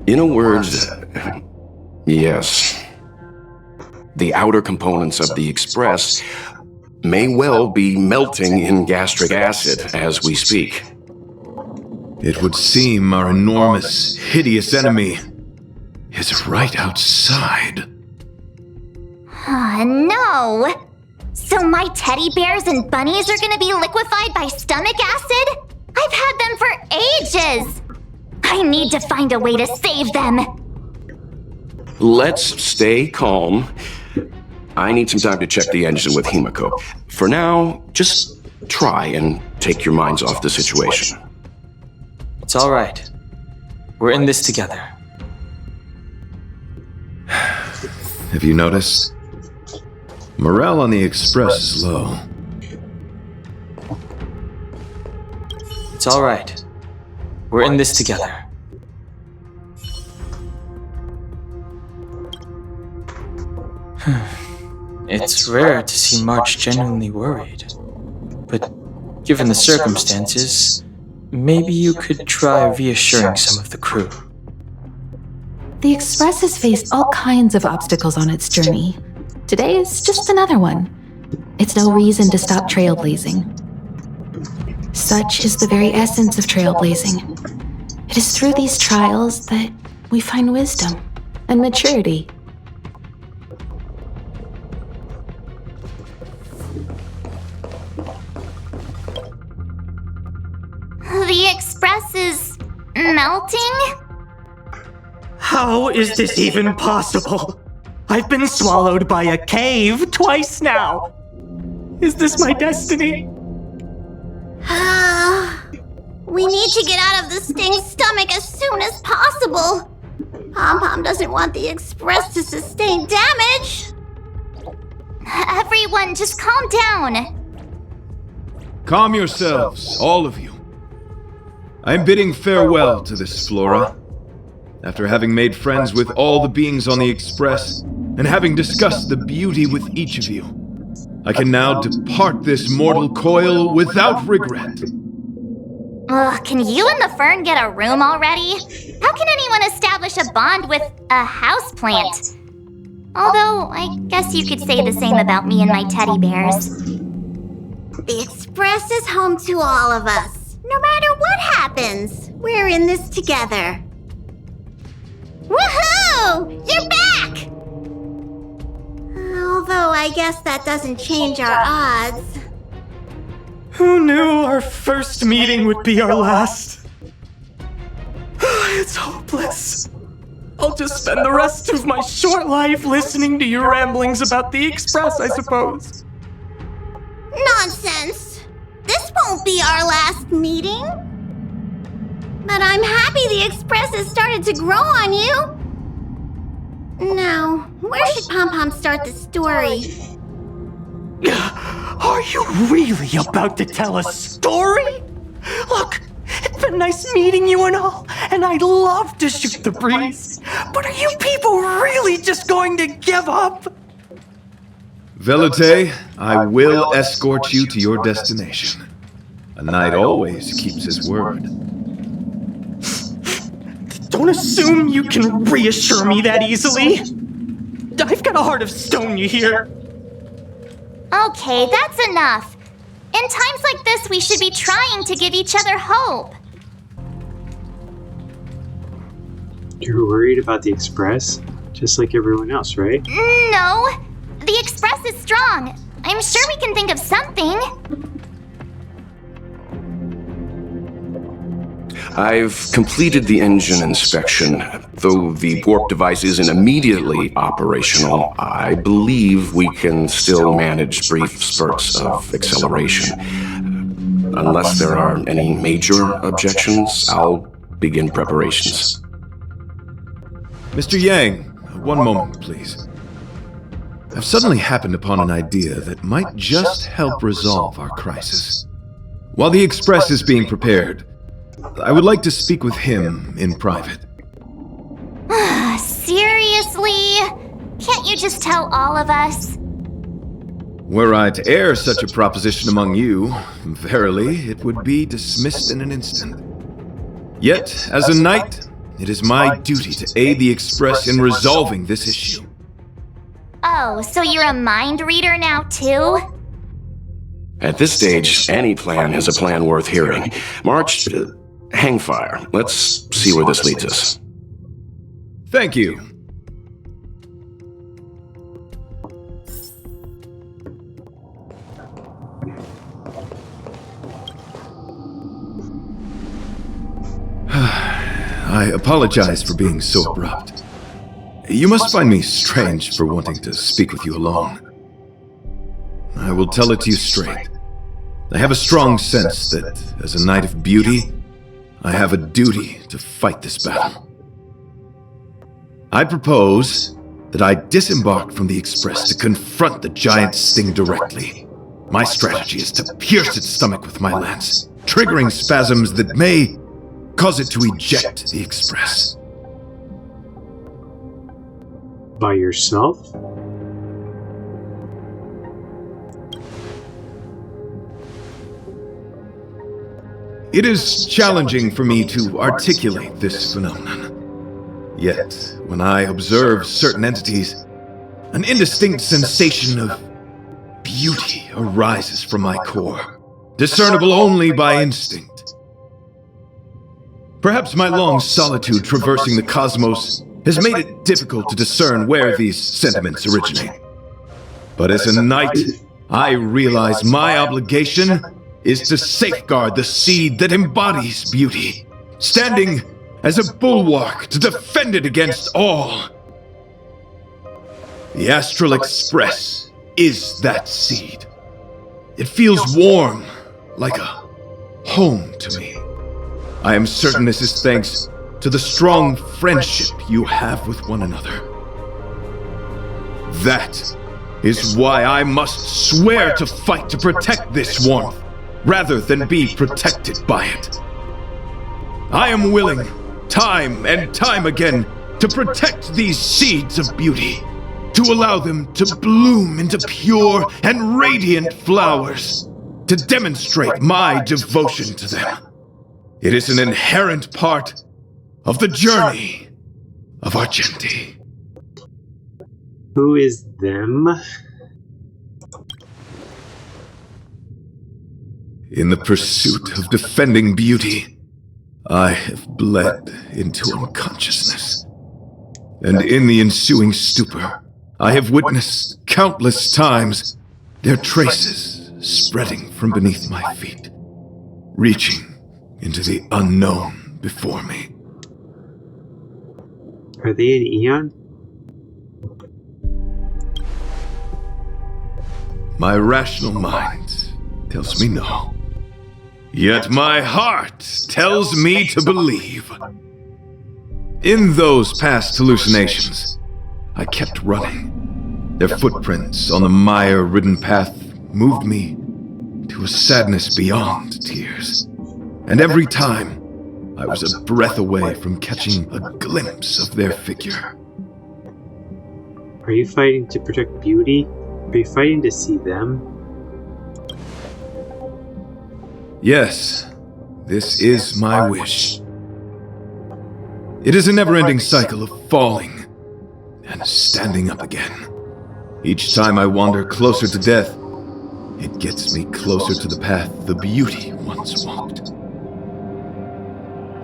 In a word, yes. The outer components of the Express may well be melting in gastric acid as we speak. It would seem our enormous, hideous enemy is right outside. No! So my teddy bears and bunnies are gonna be liquefied by stomach acid? I've had them for ages! I need to find a way to save them! Let's stay calm. I need some time to check the engine with Himiko. For now, just try and take your minds off the situation. It's all right. We're in this together. Have you noticed? Morale on the Express is low. It's all right. We're in this together. It's rare to see March genuinely worried. But given the circumstances, maybe you could try reassuring some of the crew. The Express has faced all kinds of obstacles on its journey. Today is just another one. It's no reason to stop trailblazing. Such is the very essence of trailblazing. It is through these trials that we find wisdom and maturity. The Express is melting? How is this even possible? I've been swallowed by a cave twice now. Is this my destiny? We need to get out of the Sting's stomach as soon as possible. Pom-Pom doesn't want the Express to sustain damage. Everyone, just calm down. Calm yourselves, all of you. I'm bidding farewell to this Flora. After having made friends with all the beings on the Express, and having discussed the beauty with each of you, I can now depart this mortal coil without regret. Ugh, can you and the fern get a room already? How can anyone establish a bond with a houseplant? Although, I guess you could say the same about me and my teddy bears. The Express is home to all of us. No matter what happens, we're in this together. Woohoo! You're back! Although I guess that doesn't change our odds. Who knew our first meeting would be our last? It's hopeless. I'll just spend the rest of my short life listening to your ramblings about the Express, I suppose. Nonsense! This won't be our last meeting. But I'm happy the Express has started to grow on you. Now, where should Pom-Pom start the story? Are you really about to tell a story? Look, it's been nice meeting you and all, and I'd love to shoot the breeze. But are you people really just going to give up? Velite, I will escort you to your destination. A knight always keeps his word. Don't assume you can reassure me that easily. I've got a heart of stone, you hear? Okay, that's enough. In times like this, we should be trying to give each other hope. You're worried about the Express? Just like everyone else, right? No, the Express is strong. I'm sure we can think of something. I've completed the engine inspection. Though the warp device isn't immediately operational, I believe we can still manage brief spurts of acceleration. Unless there are any major objections, I'll begin preparations. Mr. Yang, one moment, please. I've suddenly happened upon an idea that might just help resolve our crisis. While the Express is being prepared, I would like to speak with him in private. Seriously? Can't you just tell all of us? Were I to air such a proposition among you, verily, it would be dismissed in an instant. Yet, as a knight, It is my duty to aid the Express in resolving this issue. Oh, so you're a mind reader now, too? At this stage, any plan is a plan worth hearing. March, hang fire. Let's see where this leads us. Thank you. I apologize for being so abrupt. You must find me strange for wanting to speak with you alone. I will tell it to you straight. I have a strong sense that, as a knight of beauty, I have a duty to fight this battle. I propose that I disembark from the Express to confront the giant sting directly. My strategy is to pierce its stomach with my lance, triggering spasms that may cause it to eject the Express. By yourself? It is challenging for me to articulate this phenomenon. Yet, when I observe certain entities, an indistinct sensation of beauty arises from my core, discernible only by instinct. Perhaps my long solitude traversing the cosmos has made it difficult to discern where these sentiments originate. But as a knight, I realize my obligation is to safeguard the seed that embodies beauty, standing as a bulwark to defend it against all. The Astral Express is that seed. It feels warm, like a home to me. I am certain this is thanks to the strong friendship you have with one another. That is why I must swear to fight to protect this warmth, rather than be protected by it. I am willing, time and time again, to protect these seeds of beauty, to allow them to bloom into pure and radiant flowers, to demonstrate my devotion to them. It is an inherent part of the journey of Argenti. Who is them? In the pursuit of defending beauty, I have bled into unconsciousness. And in the ensuing stupor, I have witnessed countless times their traces spreading from beneath my feet, reaching into the unknown before me. Are they an Eon? My rational mind tells me no. Yet my heart tells me to believe. In those past hallucinations, I kept running. Their footprints on the mire-ridden path moved me to a sadness beyond tears. And every time, I was a breath away from catching a glimpse of their figure. Are you fighting to protect beauty? Are you fighting to see them? Yes, this is my wish. It is a never-ending cycle of falling and standing up again. Each time I wander closer to death, it gets me closer to the path the beauty once walked.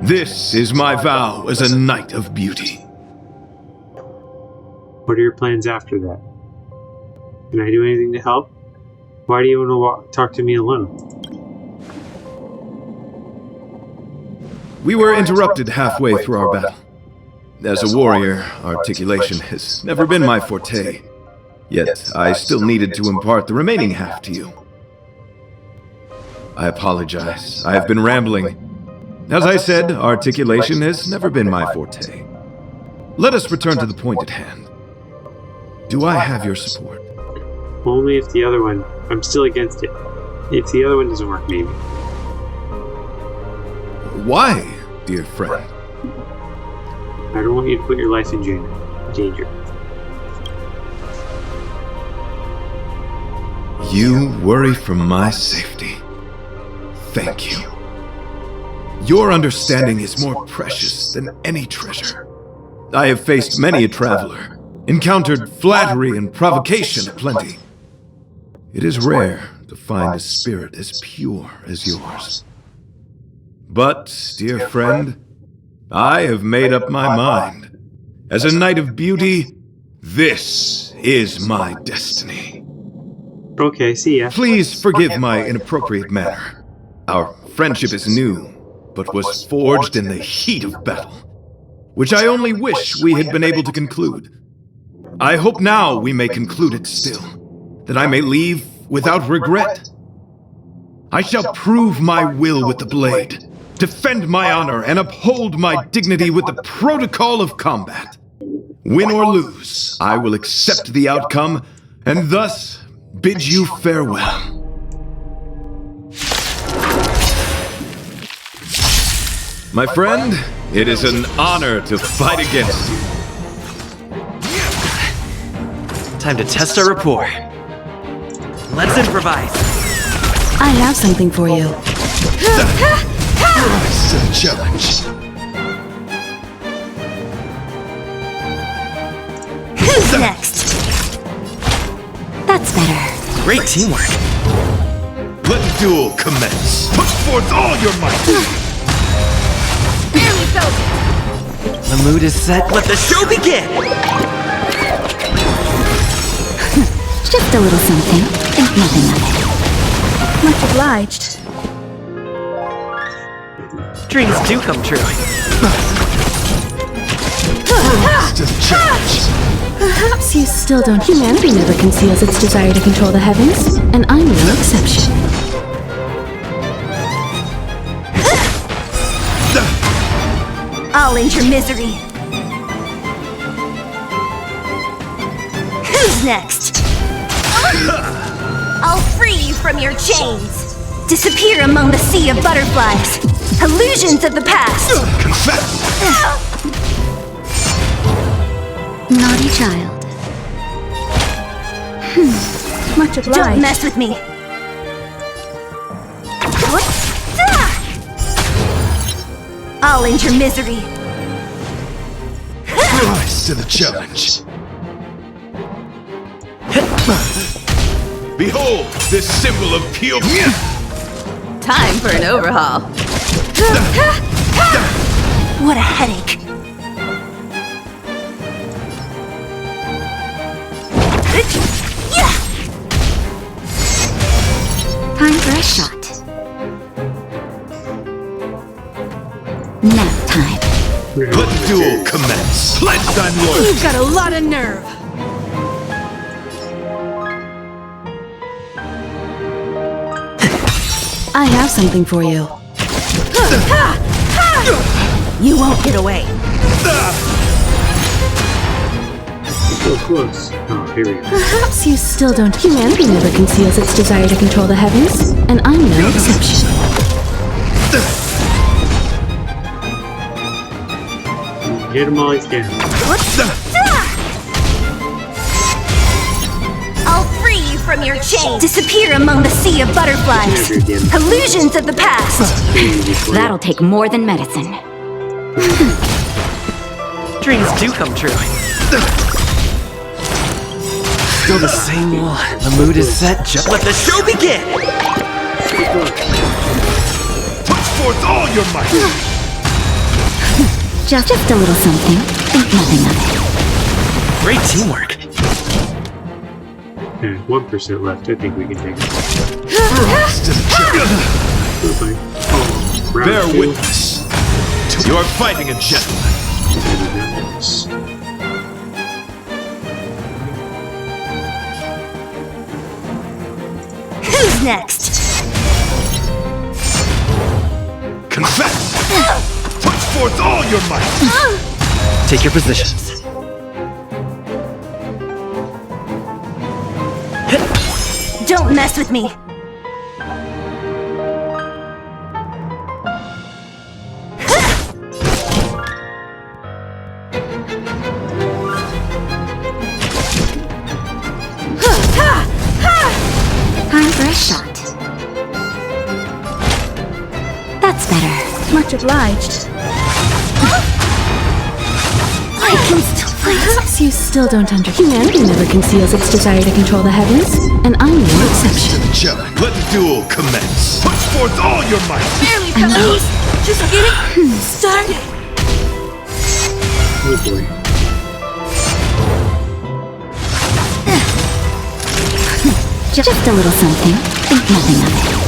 This is my vow as a knight of beauty. What are your plans after that? Can I do anything to help? Why do you want to talk to me alone? We were interrupted halfway through our battle. As a warrior, articulation has never been my forte. Yet, I still needed to impart the remaining half to you. I apologize. I have been rambling. As I said, articulation has never been my forte. Let us return to the point at hand. Do I have your support? Only if the other one... I'm still against it. If the other one doesn't work, maybe. Why, dear friend? I don't want you to put your life in danger. You worry for my safety. Thank you. Your understanding is more precious than any treasure. I have faced many a traveler, encountered flattery and provocation aplenty. It is rare to find a spirit as pure as yours. But, dear friend, I have made up my mind. As a knight of beauty, this is my destiny. Okay, see ya. Please forgive my inappropriate manner. Our friendship is new, but was forged in the heat of battle, which I only wish we had been able to conclude. I hope now we may conclude it still, that I may leave without regret. I shall prove my will with the blade, defend my honor, and uphold my dignity with the protocol of combat. Win or lose, I will accept the outcome, and thus bid you farewell. My friend, it is an honor to fight against you. Time to test our rapport. Let's improvise. I have something for you. Rise to the challenge. Who's next? That's better. Great teamwork. Let the duel commence. Put forth all your might. The mood is set. Let the show begin. Just a little something. Think nothing of it. Much obliged. Dreams do come true. Rise to the challenge. Perhaps you still don't. Humanity never conceals its desire to control the heavens, and I'm no exception. I'll end your misery. Who's next? I'll free you from your chains. Disappear among the sea of butterflies. Illusions of the past. Confess. Naughty child. Much obliged. Don't mess with me. What? I'll end your misery. Rise to the challenge. Behold this symbol of pure. Time for an overhaul. What a headache. Time for a shot. Nap time. Let the duel commence. Pledge thine loyalty. You've got a lot of nerve. I have something for you. You won't get away. So close. Oh, here we go. Perhaps you still don't. Humanity never conceals its desire to control the heavens, and I'm no exception. Hit him while he's down. I'll free you from your chains. Disappear among the sea of butterflies. Illusions of the past. That'll take more than medicine. Dreams do come true. Still the same one. The mood is set. Just let the show begin. Put forth all your might. Just a little something. Think nothing of it. Great teamwork. Yeah, 1% left. I think we can take it. Rise to the challenge. Okay. Oh, round Bear 2. witness. You are fighting a gentleman. Who's next? Confess. Put forth all your might. Take your positions. Don't mess with me. Time for a shot. That's better. Much Much obliged. I can still fight. Perhaps you still don't understand. Humanity never conceals its desire to control the heavens, and I'm no exception. Chilling. Let the duel commence. Put forth all your might. Barely close. Just getting started. Oh boy. Just a little something. Think nothing of it.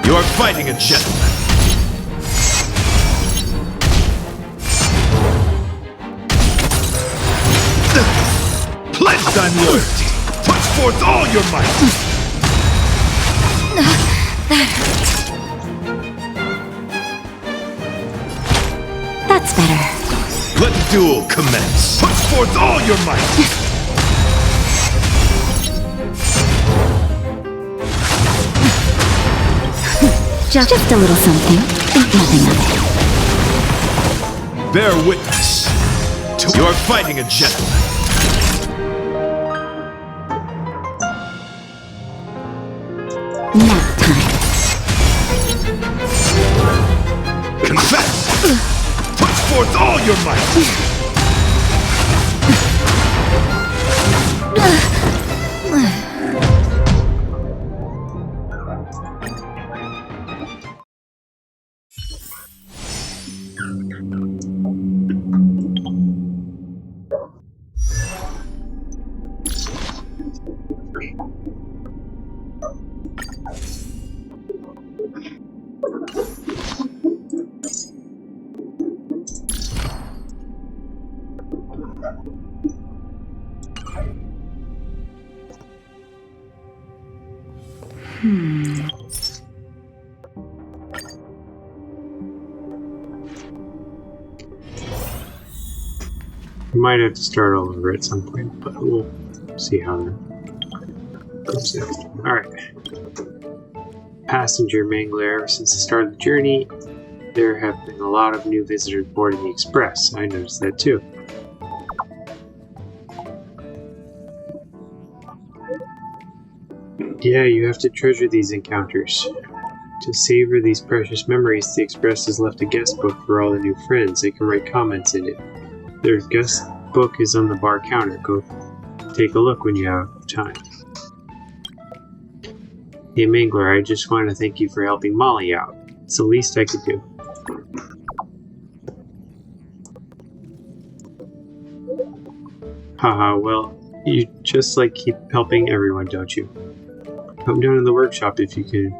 You are fighting a gentleman. Pledge thy loyalty. Put forth all your might. That's better. Let the duel commence. Put forth all your might. Just a little something. Think nothing of it. Bear witness. You are fighting a gentleman. Nap time. Confess. Put forth all your might. We might have to start all over at some point, but we'll see how that goes next. Alright. Passenger Mangler, ever since the start of the journey, there have been a lot of new visitors boarding the Express. I noticed that too. Yeah, you have to treasure these encounters. To savor these precious memories, the Express has left a guest book for all the new friends. They can write comments in it. Their guest book is on the bar counter. Go take a look when you have time. Hey Mangler, I just want to thank you for helping Molly out. It's the least I could do. Haha, well, you just keep helping everyone, don't you? Come down to the workshop if you can.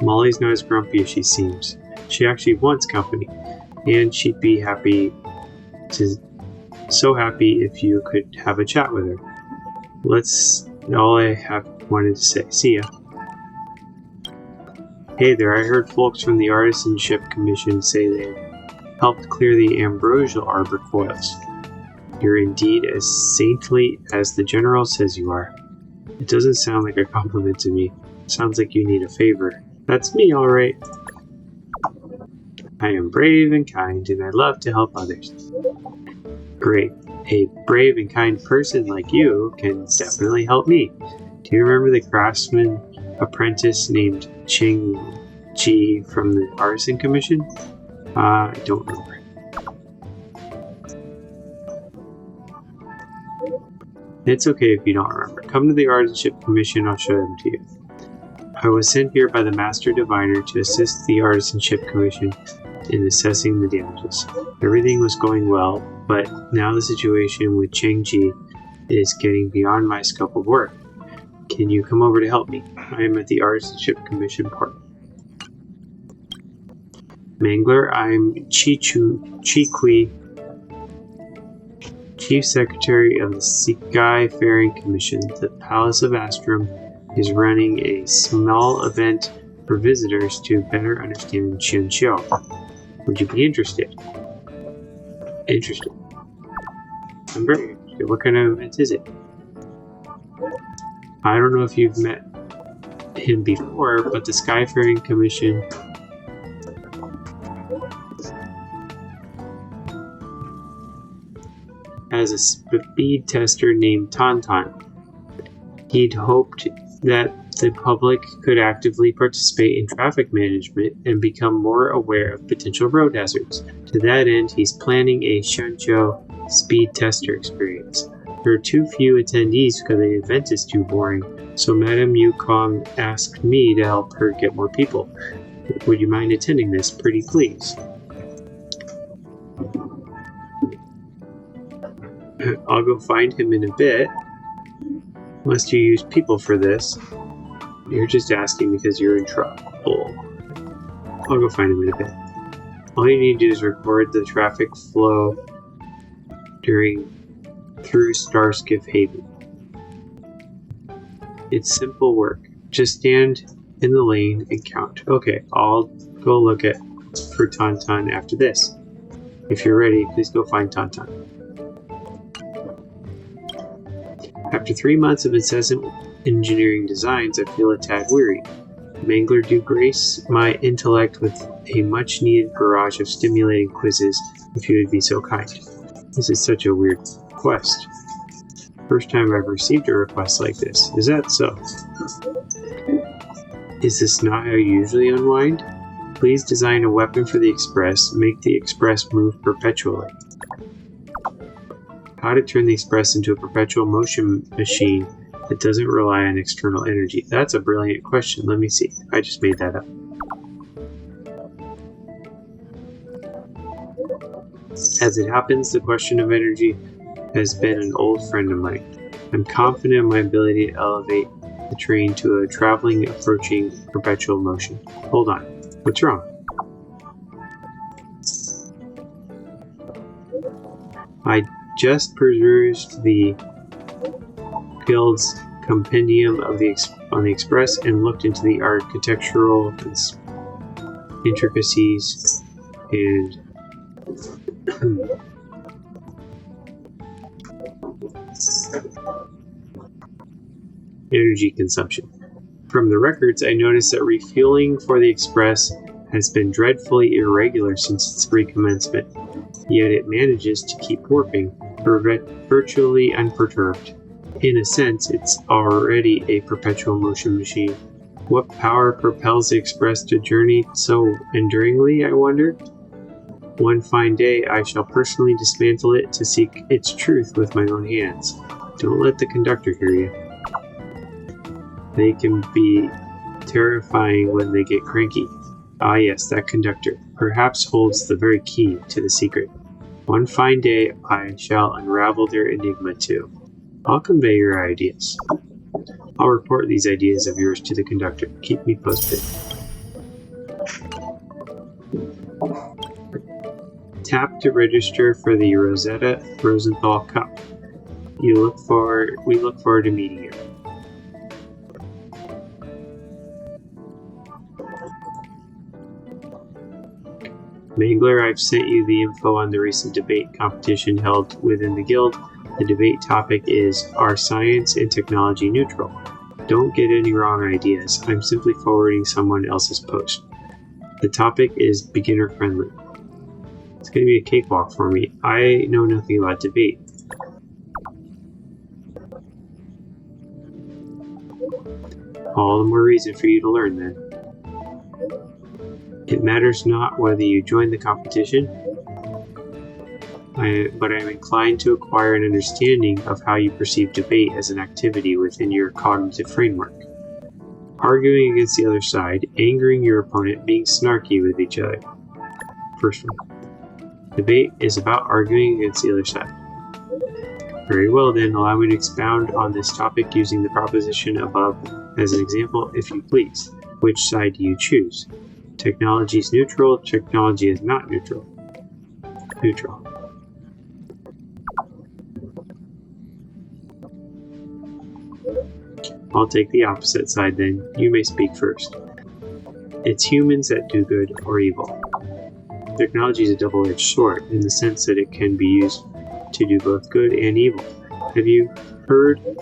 Molly's not as grumpy as she seems. She actually wants company, and she'd be so happy if you could have a chat with her. That's all I have wanted to say. See ya. Hey there, I heard folks from the Artisanship Commission say they helped clear the ambrosial arbor coils. You're indeed as saintly as the general says you are. It doesn't sound like a compliment to me. It sounds like you need a favor. That's me, alright. I am brave and kind, and I love to help others. Great. A brave and kind person like you can definitely help me. Do you remember the craftsman apprentice named Ching Chi from the Artisan Commission? I don't remember. It's okay if you don't remember. Come to the Artisanship Commission, I'll show them to you. I was sent here by the Master Diviner to assist the Artisanship Commission in assessing the damages. Everything was going well, but now the situation with Cheng-Ji is getting beyond my scope of work. Can you come over to help me? I am at the Artisanship Commission port. Mangler, I'm Chi-Kui, Chief Secretary of the Sky-Faring Commission. The Palace of Astrum is running a small event for visitors to better understand Qianqiu. Would you be interested? Interested. I'm very interested. What kind of event is it? I don't know if you've met him before, but the Skyfaring Commission has a speed tester named Tauntaun. He'd hoped that the public could actively participate in traffic management and become more aware of potential road hazards. To that end, he's planning a Shenzhou speed tester experience. There are too few attendees because the event is too boring, so Madame Yukong asked me to help her get more people. Would you mind attending this, pretty please? I'll go find him in a bit. Must you use people for this? You're just asking because you're in trouble. I'll go find him in a bit. All you need to do is record the traffic flow through Starskiff Haven. It's simple work. Just stand in the lane and count. Okay, I'll go look for Tauntaun after this. If you're ready, please go find Tauntaun. After 3 months of incessant engineering designs, I feel a tad weary. Mangler, do grace my intellect with a much-needed barrage of stimulating quizzes, if you would be so kind. This is such a weird request. First time I've received a request like this. Is that so? Is this not how you usually unwind? Please design a weapon for the Express. Make the Express move perpetually. How to turn the Express into a perpetual motion machine that doesn't rely on external energy? That's a brilliant question. Let me see. I just made that up. As it happens, the question of energy has been an old friend of mine. I'm confident in my ability to elevate the train to a traveling, approaching perpetual motion. Hold on. What's wrong? I just perused the Guild's compendium on the Express and looked into the architectural intricacies and energy consumption. From the records, I noticed that refueling for the Express has been dreadfully irregular since its recommencement, yet it manages to keep warping, virtually unperturbed. In a sense, it's already a perpetual motion machine. What power propels the Express to journey so enduringly, I wonder? One fine day, I shall personally dismantle it to seek its truth with my own hands. Don't let the conductor hear you. They can be terrifying when they get cranky. Ah yes, that conductor perhaps holds the very key to the secret. One fine day, I shall unravel their enigma too. I'll convey your ideas. I'll report these ideas of yours to the conductor. Keep me posted. Tap to register for the Rosetta Rosenthal Cup. We look forward to meeting you. Mangler, I've sent you the info on the recent debate competition held within the Guild. The debate topic is, are science and technology neutral? Don't get any wrong ideas. I'm simply forwarding someone else's post. The topic is beginner friendly. It's going to be a cakewalk for me. I know nothing about debate. All the more reason for you to learn then. It matters not whether you join the competition, but I am inclined to acquire an understanding of how you perceive debate as an activity within your cognitive framework. Arguing against the other side, angering your opponent, being snarky with each other. First one. Debate is about arguing against the other side. Very well then, allow me to expound on this topic using the proposition above as an example, if you please. Which side do you choose? Technology is neutral, technology is not neutral. Neutral. I'll take the opposite side then. You may speak first. It's humans that do good or evil. Technology is a double-edged sword in the sense that it can be used to do both good and evil. Have you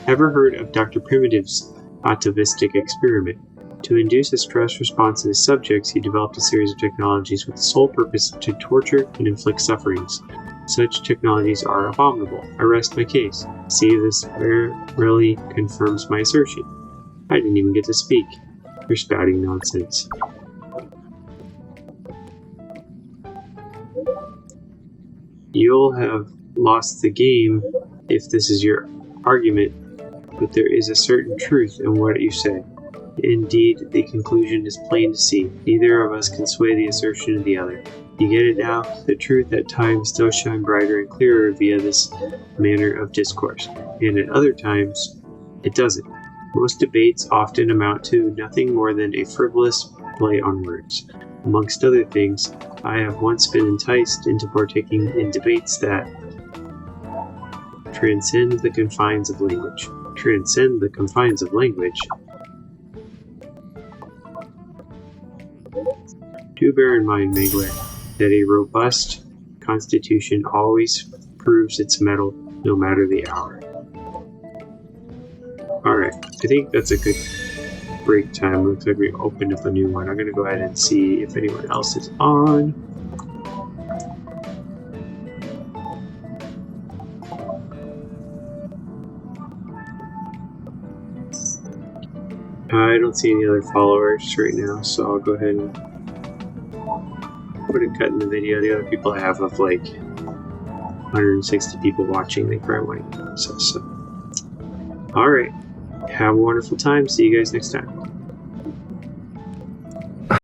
ever heard of Dr. Primitive's atavistic experiment? To induce a stress response in his subjects, he developed a series of technologies with the sole purpose to torture and inflict sufferings. Such technologies are abominable. I rest my case. See, this really confirms my assertion. I didn't even get to speak. You're spouting nonsense. You'll have lost the game if this is your argument, but there is a certain truth in what you say. Indeed, the conclusion is plain to see. Neither of us can sway the assertion of the other. You get it now? The truth at times does shine brighter and clearer via this manner of discourse, and at other times it doesn't. Most debates often amount to nothing more than a frivolous play on words. Amongst other things, I have once been enticed into partaking in debates that transcend the confines of language. Transcend the confines of language? Do bear in mind, Mangler, that a robust constitution always proves its mettle, no matter the hour. Alright, I think that's a good break time. Looks like we opened up a new one. I'm going to go ahead and see if anyone else is on. I don't see any other followers right now, so I'll go ahead and put a cut in the video. The other people I have of like 160 people watching, they probably want to process. So, alright. Have a wonderful time. See you guys next time.